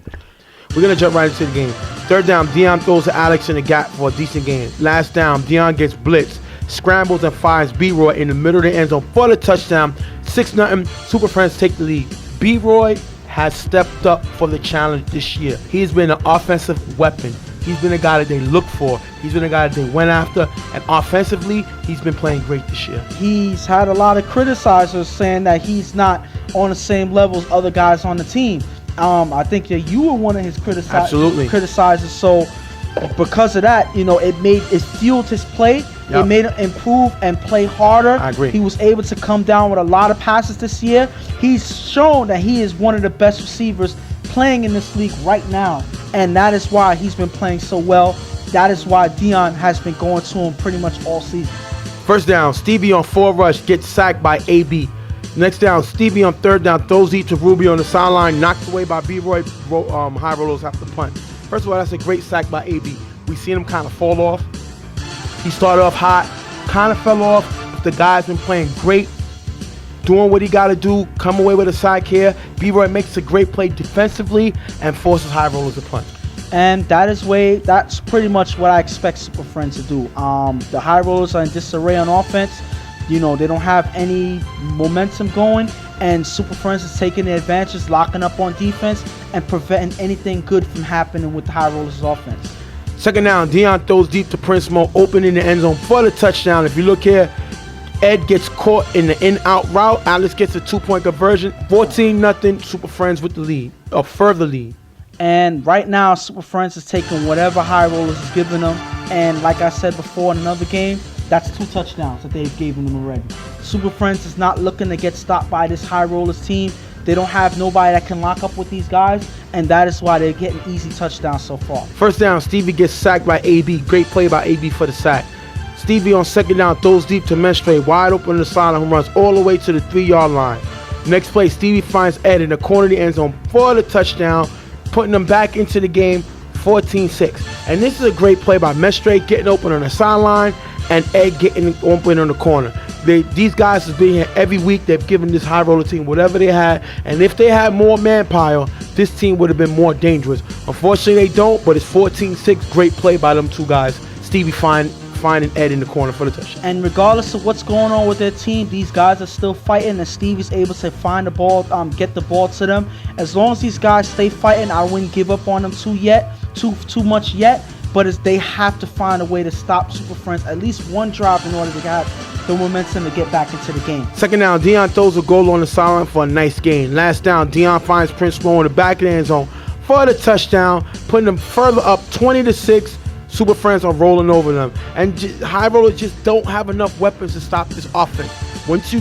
We're going to jump right into the game. Third down, Dion throws to Alex in the gap for a decent game. Last down, Dion gets blitzed, scrambles and fires B-Roy in the middle of the end zone for the touchdown. 6-0, Super Friends take the lead. B-Roy has stepped up for the challenge this year. He's been an offensive weapon. He's been a guy that they look for. He's been a guy that they went after. And offensively, he's been playing great this year. He's had a lot of criticizers saying that he's not on the same level as other guys on the team. I think that you were one of his criticizers. So because of that, it fueled his play. Yep. It made him improve and play harder. I agree. He was able to come down with a lot of passes this year. He's shown that he is one of the best receivers playing in this league right now. And that is why he's been playing so well. That is why Dion has been going to him pretty much all season. First down, Stevie on 4 rush, gets sacked by AB. Next down, Stevie on 3rd down, throws it to Rubio on the sideline, knocked away by B-Roy. High rollers have to punt. First of all, that's a great sack by AB. We seen him kind of fall off. He started off hot, kind of fell off. The guy's been playing great, doing what he got to do, come away with a sack here. B-Roy makes a great play defensively and forces high rollers to punt. And that's pretty much what I expect Super Friends to do. The high rollers are in disarray on offense. They don't have any momentum going, and Super Friends is taking the advantage, locking up on defense, and preventing anything good from happening with the high rollers' offense. Second down, Dion throws deep to Prince Mo, opening the end zone for the touchdown. If you look here, Ed gets caught in the in-out route. Alex gets a 2-point conversion. 14-0, Super Friends with the lead, a further lead. And right now, Super Friends is taking whatever high rollers is giving them. And like I said before in another game, that's 2 touchdowns that they've given them already. Super Friends is not looking to get stopped by this high rollers team. They don't have nobody that can lock up with these guys, and that is why they're getting easy touchdowns so far. First down, Stevie gets sacked by AB. Great play by AB for the sack. Stevie on 2nd down throws deep to Mestre, wide open in the sideline, who runs all the way to the 3-yard line. Next play, Stevie finds Ed in the corner of the end zone for the touchdown, putting them back into the game, 14-6. And this is a great play by Mestre, getting open on the sideline, and Ed getting open on the corner. These guys have been here every week. They've given this high roller team whatever they had, and if they had more manpower, this team would have been more dangerous. Unfortunately, they don't, but it's 14-6. Great play by them 2 guys. Stevie finding Ed in the corner for the touchdown. And regardless of what's going on with their team, these guys are still fighting, and Stevie's able to find the ball, get the ball to them. As long as these guys stay fighting, I wouldn't give up on them too much yet. But they have to find a way to stop Super Friends at least one drive in order to have the momentum to get back into the game. Second down, Dion throws a goal on the sideline for a nice gain. Last down, Dion finds Prince Mo in the back of the end zone for the touchdown, putting them further up 20-6. Super Friends are rolling over them. And high rollers just don't have enough weapons to stop this offense. Once you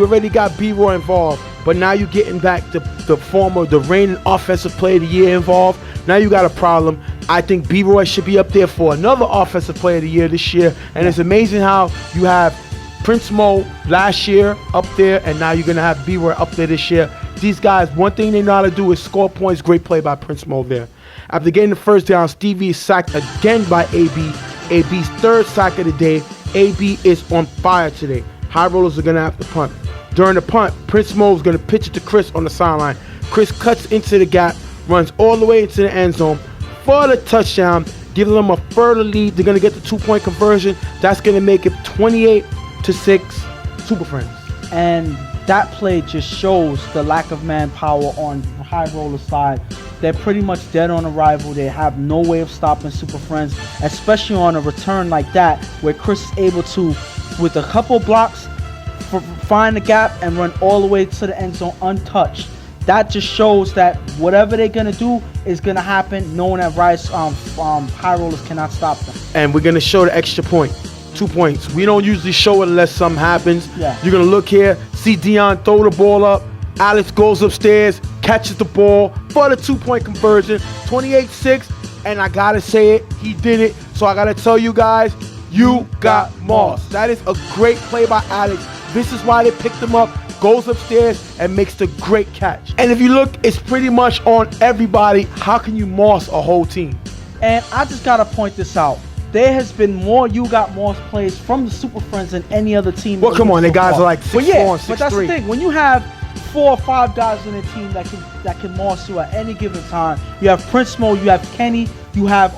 already got B-Roy involved, but now you're getting back the reigning offensive player of the year involved. Now you got a problem. I think B-Roy should be up there for another offensive player of the year this year. And it's amazing how you have Prince Mo last year up there, and now you're going to have B-Roy up there this year. These guys, one thing they know how to do is score points. Great play by Prince Mo there. After getting the first down, Stevie is sacked again by AB. AB's third sack of the day. AB is on fire today. High Rollers are going to have to punt. During the punt, Prince Mo is going to pitch it to Chris on the sideline. Chris cuts into the gap, runs all the way into the end zone for the touchdown, giving them a further lead. They're going to get the 2-point conversion. That's going to make it 28-6 Super Friends. And that play just shows the lack of manpower on the High Roller side. They're pretty much dead on arrival. They have no way of stopping Super Friends, especially on a return like that, where Chris is able to, with a couple blocks, find the gap and run all the way to the end zone untouched. That just shows that whatever they're going to do is going to happen, knowing that Riot's High Rollers cannot stop them. And we're going to show the extra point. 2 points. We don't usually show it unless something happens. Yeah. You're going to look here, see Dion throw the ball up. Alex goes upstairs, catches the ball for the 2-point conversion, 28-6. And I got to say it, he did it. So I got to tell you guys, you got Moss. That is a great play by Alex. This is why they picked him up, goes upstairs, and makes the great catch. And if you look, it's pretty much on everybody. How can you Moss a whole team? And I just got to point this out. There has been more You Got Moss plays from the Super Friends than any other team. Well, come on, the guys are like 6'4" and 6'3". But that's the thing. When you have 4 or 5 guys on the team that can Moss you at any given time, you have Prince Mo, you have Kenny, you have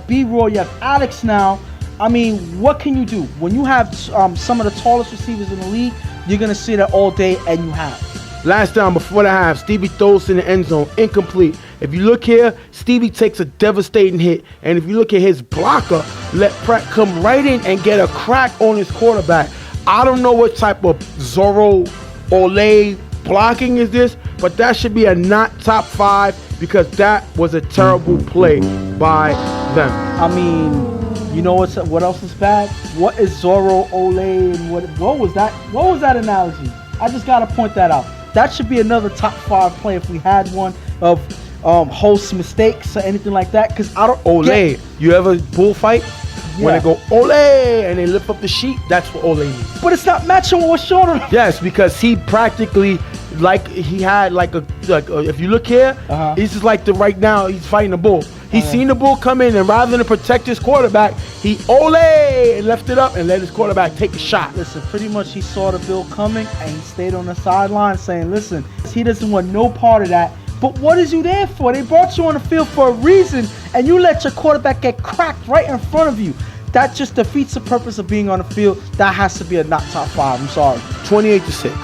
B-Roy, you have Alex now. I mean, what can you do? When you have some of the tallest receivers in the league, you're going to see that all day, and you have. Last down before the half, Stevie throws in the end zone, incomplete. If you look here, Stevie takes a devastating hit. And if you look at his blocker, let Pratt come right in and get a crack on his quarterback. I don't know what type of Zorro Olay blocking is this, but that should be a not top 5 because that was a terrible play by them. I mean, you know what else is bad? What is Zorro Olay and what was that? What was that analogy? I just gotta point that out. That should be another top 5 play if we had one of host mistakes or anything like that. Because I don't. Olay. You ever bullfight? Yeah. When they go Olay and they lift up the sheet, that's what Olay means. But it's not matching what we're showing him. Yes, because he practically, like he had like a if you look here, this is like right now he's fighting a bull. He's seen the bull come in, and rather than protect his quarterback, he Olay and left it up and let his quarterback take a shot. Listen, pretty much he saw the bill coming and he stayed on the sideline saying, listen, he doesn't want no part of that. But what is you there for? They brought you on the field for a reason, and you let your quarterback get cracked right in front of you. That just defeats the purpose of being on the field. That has to be a not top 5. I'm sorry. 28-6.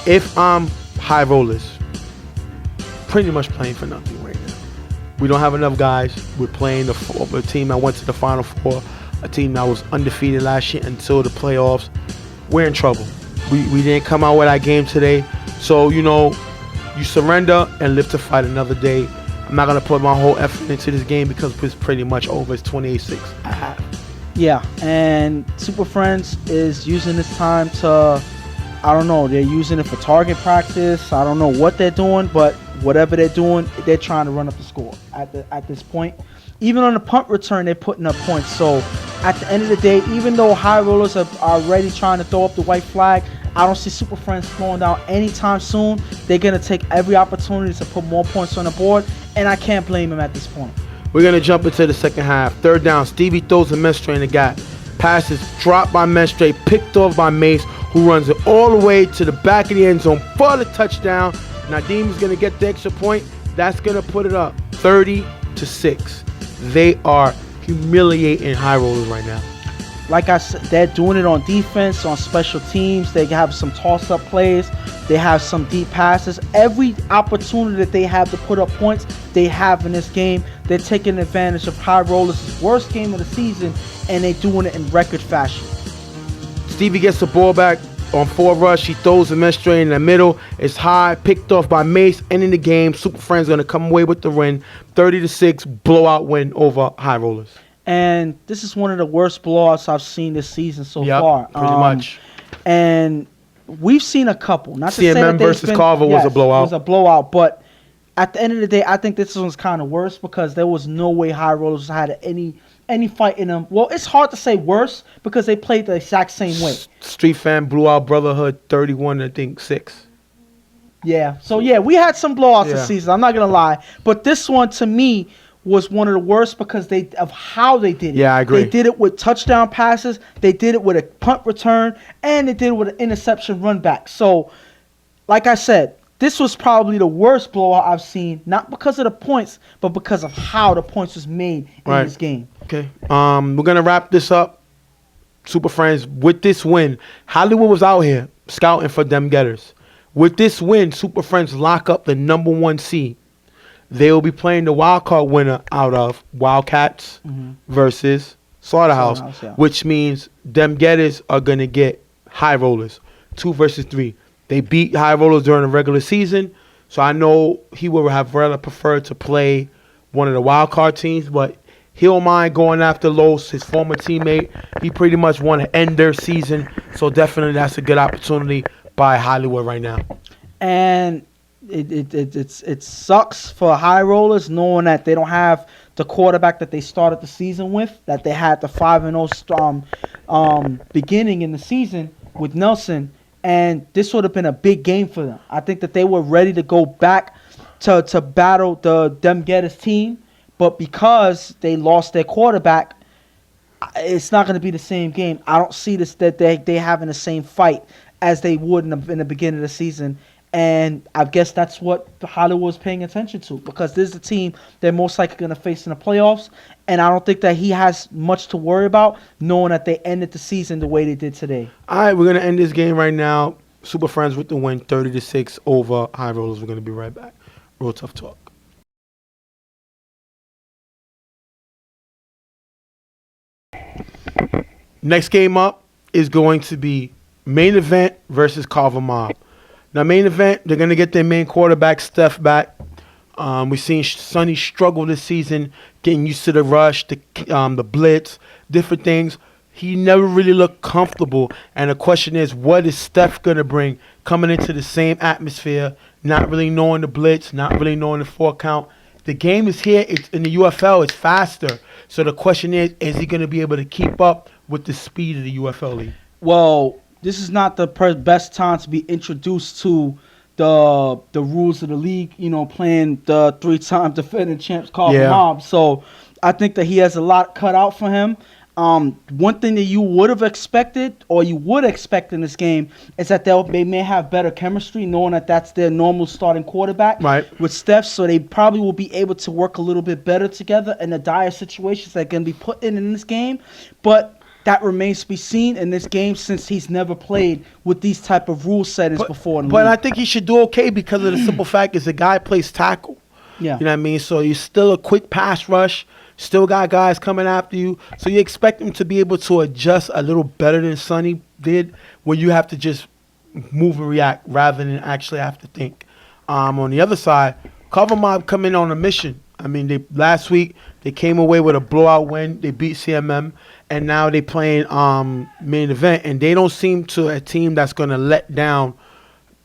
If I'm High Rollers, pretty much playing for nothing right now. We don't have enough guys. We're playing a team that went to the Final Four, a team that was undefeated last year until the playoffs. We're in trouble. We didn't come out with our game today. So, you know, you surrender and live to fight another day. I'm not going to put my whole effort into this game because it's pretty much over. It's 28-6. I have. Yeah, and Super Friends is using this time to, I don't know, they're using it for target practice. I don't know what they're doing, but whatever they're doing, they're trying to run up the score at this point. Even on the punt return, they're putting up points. So at the end of the day, even though High Rollers are already trying to throw up the white flag, I don't see Super Friends slowing down anytime soon. They're going to take every opportunity to put more points on the board, and I can't blame them at this point. We're going to jump into the second half. Third down, Stevie throws a Mestre in the gap. Passes dropped by Mestre, picked off by Mace, who runs it all the way to the back of the end zone for the touchdown. Nadim is going to get the extra point. That's going to put it up 30-6. They are humiliating High Rollers right now. Like I said, they're doing it on defense, on special teams. They have some toss-up plays. They have some deep passes. Every opportunity that they have to put up points, they have in this game. They're taking advantage of High Rollers' worst game of the season, and they're doing it in record fashion. Stevie gets the ball back on 4 rush. He throws a Mestre in the middle. It's high, picked off by Mace, ending the game. Super Friends going to come away with the win. 30-6, blowout win over High Rollers. And this is one of the worst blowouts I've seen this season so far. Pretty much. And we've seen a couple. Not to say CMM that versus Carver was a blowout. It was a blowout, but at the end of the day, I think this one's kind of worse because there was no way High Rollers had any fight in them. Well, it's hard to say worse because they played the exact same way. Street Fan blew out Brotherhood 31, I think 6. Yeah. So yeah, we had some blowouts this season. I'm not gonna lie, but this one to me was one of the worst because of how they did it. Yeah, I agree. They did it with touchdown passes. They did it with a punt return, and they did it with an interception run back. So, like I said, this was probably the worst blowout I've seen, not because of the points, but because of how the points was made in this game. Okay. We're gonna wrap this up, Super Friends. With this win, Hollywood was out here scouting for them getters. With this win, Super Friends lock up the #1 seed. They will be playing the wild card winner out of Wildcats versus Slaughterhouse, which means them getters are gonna get High Rollers 2 versus 3. They beat High Rollers during the regular season, so I know he would have rather preferred to play one of the wild card teams, but he don't mind going after Los, his former teammate. He pretty much want to end their season, so definitely that's a good opportunity by Hollywood right now. And it sucks for High Rollers knowing that they don't have the quarterback that they started the season with, that they had the 5-0 beginning in the season with Nelson, and this would have been a big game for them. I think that they were ready to go back to battle the Dem Getters team, but because they lost their quarterback, it's not going to be the same game. I don't see this that they having the same fight as they would in the beginning of the season. And I guess that's what Hollywood was paying attention to because this is the team they're most likely going to face in the playoffs. And I don't think that he has much to worry about knowing that they ended the season the way they did today. All right, we're going to end this game right now. Super Friends with the win, 30-6 over High Rollers. We're going to be right back. Real Tough Talk. Next game up is going to be main event versus Carver Mobb. Now, main event, they're going to get their main quarterback, Steph, back. We've seen Sonny struggle this season, getting used to the rush, the blitz, different things. He never really looked comfortable. And the question is, what is Steph going to bring coming into the same atmosphere, not really knowing the blitz, not really knowing the 4 count? The game is here. It's in the UFL. It's faster. So the question is he going to be able to keep up with the speed of the UFL league? Well, this is not the best time to be introduced to the rules of the league, playing the 3-time defending champs Carver Mobb. So I think that he has a lot cut out for him. One thing that you would have expected or you would expect in this game is that they may have better chemistry knowing that that's their normal starting quarterback with Steph. So they probably will be able to work a little bit better together in the dire situations that are going to be put in this game. But that remains to be seen in this game since he's never played with these type of rule settings before. But I think he should do okay because of the simple fact is the guy plays tackle. Yeah. You know what I mean? So you're still a quick pass rush, still got guys coming after you. So you expect him to be able to adjust a little better than Sonny did when you have to just move and react rather than actually have to think. On the other side, Carver Mobb come in on a mission. I mean, last week they came away with a blowout win. They beat CMM, and now they playing main event. And they don't seem to a team that's going to let down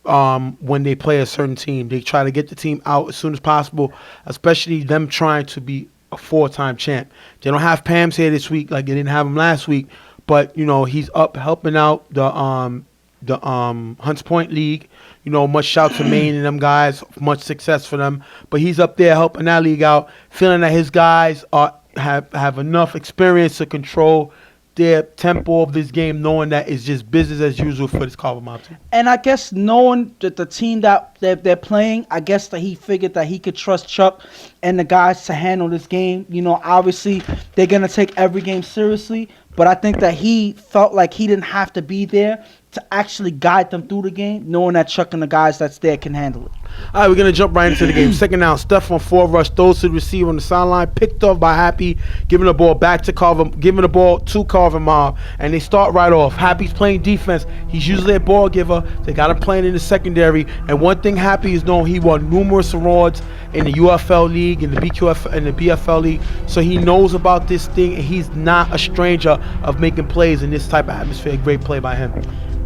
when they play a certain team. They try to get the team out as soon as possible, especially them trying to be a 4-time champ. They don't have Pam's here this week like they didn't have him last week, but he's up helping out the Hunts Point League. Much shout to Maine and them guys. Much success for them. But he's up there helping that league out, feeling that his guys have enough experience to control their tempo of this game, knowing that it's just business as usual for this Carver Mobb team. And I guess knowing that the team that they're playing, I guess that he figured that he could trust Chuck and the guys to handle this game. Obviously they're going to take every game seriously, but I think that he felt like he didn't have to be there to actually guide them through the game, knowing that Chuck and the guys that's there can handle it. All right, we're going to jump right into the game. Second down, Steph on 4 rush, throws to the receiver on the sideline, picked off by Happy, giving the ball back to Carver, giving the ball to Carver Mobb, and they start right off. Happy's playing defense. He's usually a ball giver. They got him playing in the secondary, and one thing Happy is known, he won numerous awards in the UFL league, in the BQF, and the BFL league, so he knows about this thing, and he's not a stranger of making plays in this type of atmosphere. Great play by him.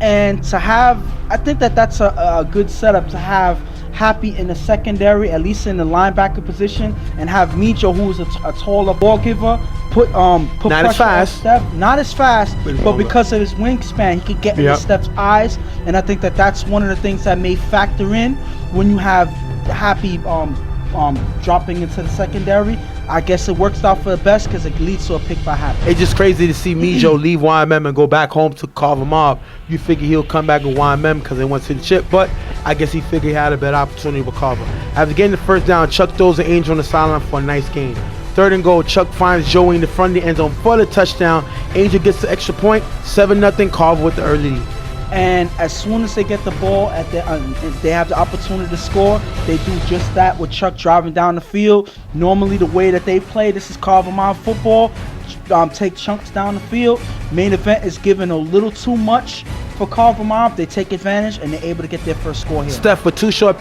And to have, I think that's a good setup to have Happy in the secondary, at least in the linebacker position, and have Mijo, who's a taller ball giver, put not pressure as fast. on Steph. Not as fast, but because of his wingspan, he could get into Steph's eyes. And I think that's one of the things that may factor in when you have Happy dropping into the secondary. I guess it works out for the best because it leads to a pick by Happy. It's just crazy to see Mijo leave YMM and go back home to Carver Mobb. You figure he'll come back with YMM because they want to the chip, but I guess he figured he had a better opportunity with Carver. After getting the first down, Chuck throws an Angel on the sideline for a nice gain. 3rd and goal, Chuck finds Joey in the front of the end zone for the touchdown. Angel gets the extra point, 7-0, Carver with the early lead. And as soon as they get the ball, they have the opportunity to score, they do just that with Chuck driving down the field. Normally the way that they play, this is Carver Mobb football, take chunks down the field. Main event is given a little too much for Carver Mobb. They take advantage and they're able to get their first score here. Steph with 2 short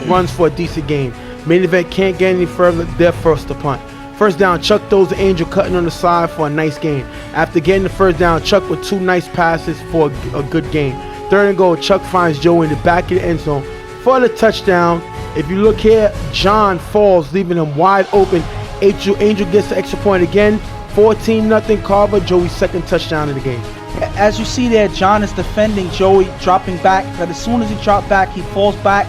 runs for a decent gain. Main event can't get any further, they're first to punt. First down, Chuck throws the Angel cutting on the side for a nice gain. After getting the first down, Chuck with 2 nice passes for a good gain. 3rd and goal, Chuck finds Joey in the back of the end zone for the touchdown. If you look here, John falls, leaving him wide open. Angel gets the extra point again. 14-0 Carver, Joey's 2nd touchdown of the game. As you see there, John is defending Joey, dropping back. But as soon as he drops back, he falls back.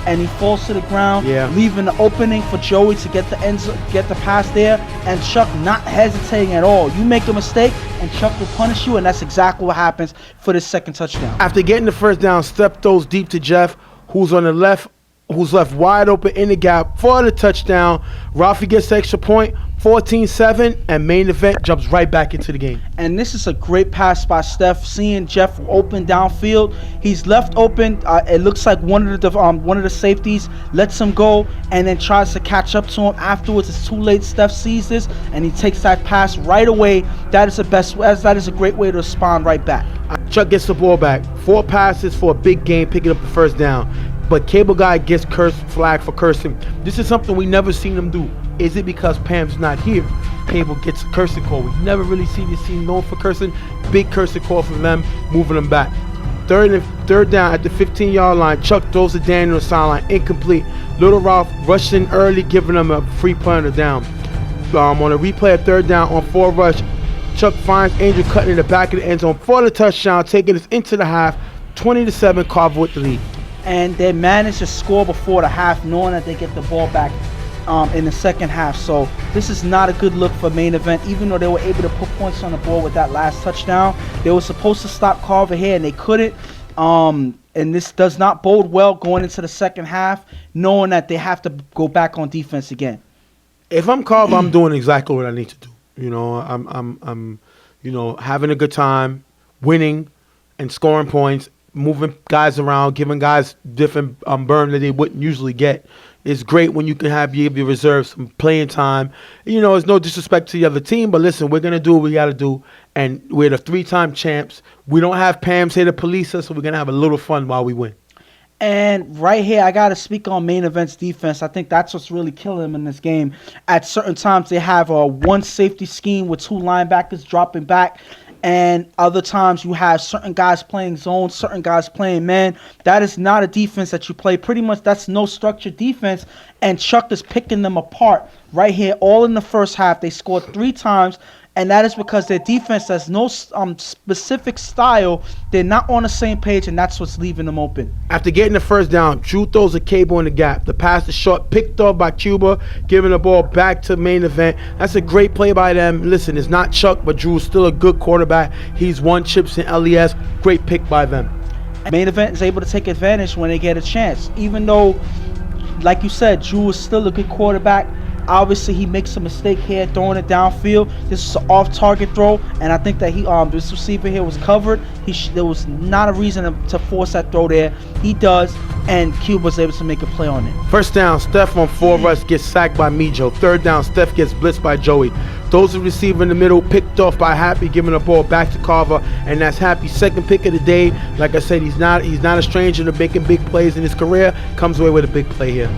And he falls to the ground, leaving the opening for Joey to get the pass there, and Chuck not hesitating at all. You make a mistake, and Chuck will punish you, and that's exactly what happens for this 2nd touchdown. After getting the first down, Steph throws deep to Jeff, who's left wide open in the gap for the touchdown. Ralphie gets the extra point, 14-7, and main event jumps right back into the game. And this is a great pass by Steph, seeing Jeff open downfield. He's left open. It looks like one of the safeties lets him go and then tries to catch up to him. Afterwards, it's too late. Steph sees this and he takes that pass right away. That is a great way to respond right back. Chuck gets the ball back. 4 passes for a big gain, picking up the first down. But Cable Guy gets flagged for cursing. This is something we never seen him do. Is it because Pam's not here? Cable gets a cursing call. We've never really seen this team known for cursing. Big cursing call from them, moving them back. Third down at the 15-yard line. Chuck throws to Daniel on the sideline, incomplete. Little Ralph rushed in early, giving them a free play on the down. On a replay of 3rd down on 4 rush, Chuck finds Angel cutting in the back of the end zone for the touchdown, taking us into the half. 20-7, Carver with the lead. And they managed to score before the half, knowing that they get the ball back in the second half. So this is not a good look for main event. Even though they were able to put points on the board with that last touchdown, they were supposed to stop Carver here and they couldn't. And this does not bode well going into the second half, knowing that they have to go back on defense again. If I'm Carver, I'm doing exactly what I need to do. You know, I'm having a good time, winning and scoring points, moving guys around, giving guys different burn that they wouldn't usually get. It's great when you can have your reserves some playing time. You know, it's no disrespect to the other team, but listen, we're going to do what we got to do, and we're the 3-time champs. We don't have Pam's here to police us, so we're going to have a little fun while we win. And right here, I got to speak on main event's defense. I think that's what's really killing them in this game. At certain times, they have a 1 safety scheme with 2 linebackers dropping back. And other times you have certain guys playing zone, certain guys playing man. That is not a defense that you play. Pretty much that's no structured defense. And Chuck is picking them apart right here. All in the first half. They scored 3 times. And that is because their defense has no specific style. They're not on the same page, and that's what's leaving them open. After getting the first down, Drew throws a Cable in the gap. The pass is short, picked up by Cuba, giving the ball back to main event. That's a great play by them. Listen, it's not Chuck, but Drew's still a good quarterback. He's won chips in LES. Great pick by them. Main event is able to take advantage when they get a chance. Even though, like you said, Drew is still a good quarterback, Obviously, he makes a mistake here throwing it downfield. This is an off-target throw, and I think that this receiver here was covered. There was not a reason to force that throw there. He does, and Cube was able to make a play on it. First down, Steph on 4 rush gets sacked by Mijo. Third down, Steph gets blitzed by Joey. Those who receive in the middle, picked off by Happy, giving the ball back to Carver, and that's Happy's second pick of the day. Like I said, he's not a stranger to making big plays in his career. Comes away with a big play here.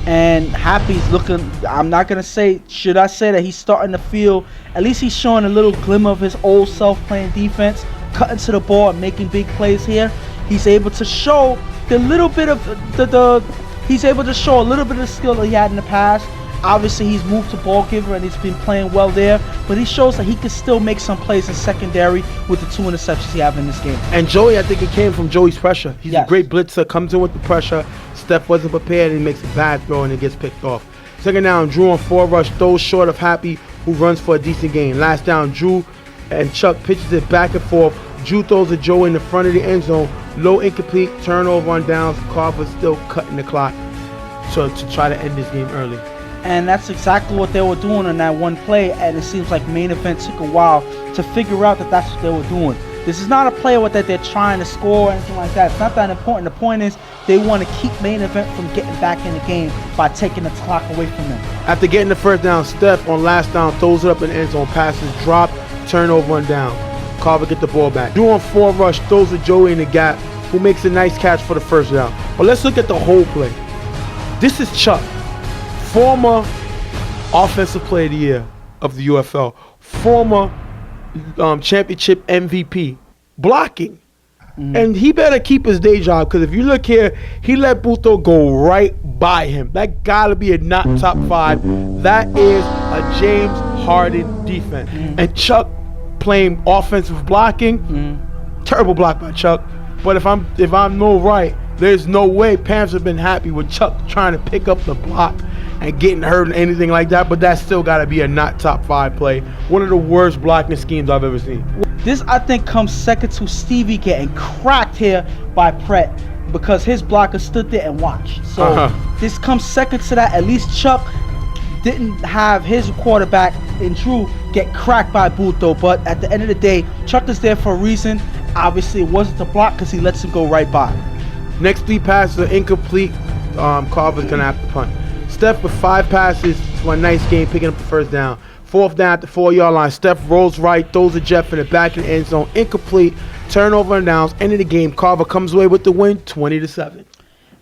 And Happy's looking, I'm not going to say, should I say that he's starting to feel, at least he's showing a little glimmer of his old self playing defense, cutting to the ball and making big plays here. He's able to show the little bit of he's able to show a little bit of the skill that he had in the past. Obviously, he's moved to ball giver and he's been playing well there, but he shows that he can still make some plays in secondary with the 2 interceptions he have in this game. And Joey, I think it came from Joey's pressure. He's a great blitzer, comes in with the pressure. Steph wasn't prepared and he makes a bad throw and it gets picked off. Second down, Drew on 4 rush, throws short of Happy, who runs for a decent gain. Last down, Drew and Chuck pitches it back and forth. Drew throws a Joe in the front of the end zone. Low incomplete, turnover on downs. Carver's still cutting the clock to try to end this game early. And that's exactly what they were doing on that one play, and it seems like Main Event took a while to figure out that that's what they were doing. This is not a play that they're trying to score or anything like that. It's not that important. The point is they want to keep Main Event from getting back in the game by taking the clock away from them. After getting the first down, Steph on last down throws it up in the end zone. Passes drop, turnover on down. Carver get the ball back. Drew on 4 rush, throws to Joey in the gap, who makes a nice catch for the first down. But let's look at the whole play. This is Chuck, former Offensive Player of the Year of the UFL, former championship MVP, blocking. And he better keep his day job, because if you look here, he let Buto go right by him. That gotta be a not top 5. That is a James Harden defense. And Chuck playing offensive blocking, terrible block by Chuck. But if I'm no right, there's no way Pams have been happy with Chuck trying to pick up the block and getting hurt or anything like that. But that's still got to be a not top 5 play. One of the worst blocking schemes I've ever seen. This, I think, comes second to Stevie getting cracked here by Brett, because his blocker stood there and watched. So this comes second to that. At least Chuck didn't have his quarterback in Drew get cracked by Buto. But at the end of the day, Chuck is there for a reason. Obviously, it wasn't the block because he lets him go right by. Next 3 passes are incomplete. Carver's going to have to punt. Steph with 5 passes for a nice game, picking up the first down. 4th down at the 4-yard line. Steph rolls right, throws a Jeff in the back of the end zone. Incomplete. Turnover and downs. End of the game. Carver comes away with the win, 20-7.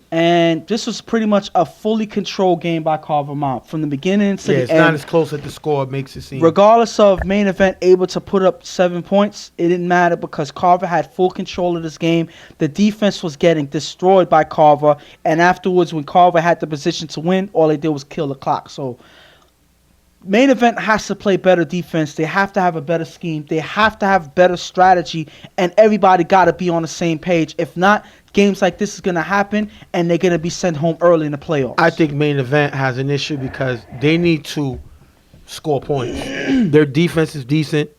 And this was pretty much a fully controlled game by Carver Mobb from the beginning to the end. It's not as close as the score makes it seem. Regardless of Main Event able to put up 7 points, it didn't matter because Carver had full control of this game. The defense was getting destroyed by Carver, and afterwards when Carver had the position to win, all they did was kill the clock. So Main Event has to play better defense. They have to have a better scheme. They have to have better strategy, and everybody got to be on the same page. If not, games like this is going to happen, and they're going to be sent home early in the playoffs. I think Main Event has an issue because they need to score points. Their defense is decent.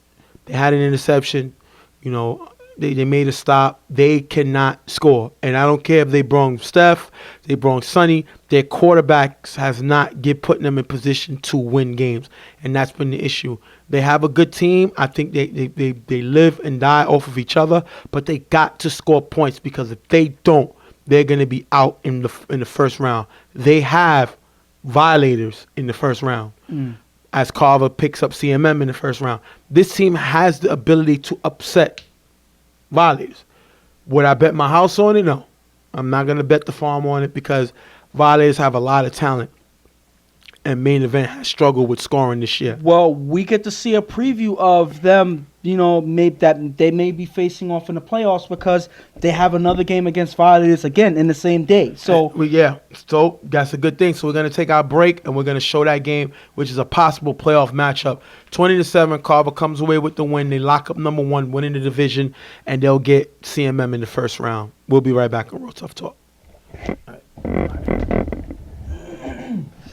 They had an interception. You know, they made a stop. They cannot score. And I don't care if they brought Steph, they brought Sonny. Their quarterbacks has not putting them in position to win games. And that's been the issue. They have a good team. I think they live and die off of each other, but they got to score points because if they don't, they're going to be out in the first round. They have violators in the first round. As Carver picks up CMM in the first round. This team has the ability to upset violators. Would I bet my house on it? No. I'm not going to bet the farm on it because violators have a lot of talent. And Main Event has struggled with scoring this year. Well, we get to see a preview of them, you know, that they may be facing off in the playoffs because they have another game against Violators again in the same day. So so that's a good thing. So we're going to take our break and we're going to show that game, which is a possible playoff matchup. 20-7, Carver comes away with the win. They lock up number 1, winning the division, and they'll get CMM in the first round. We'll be right back on Real Tough Talk. All right.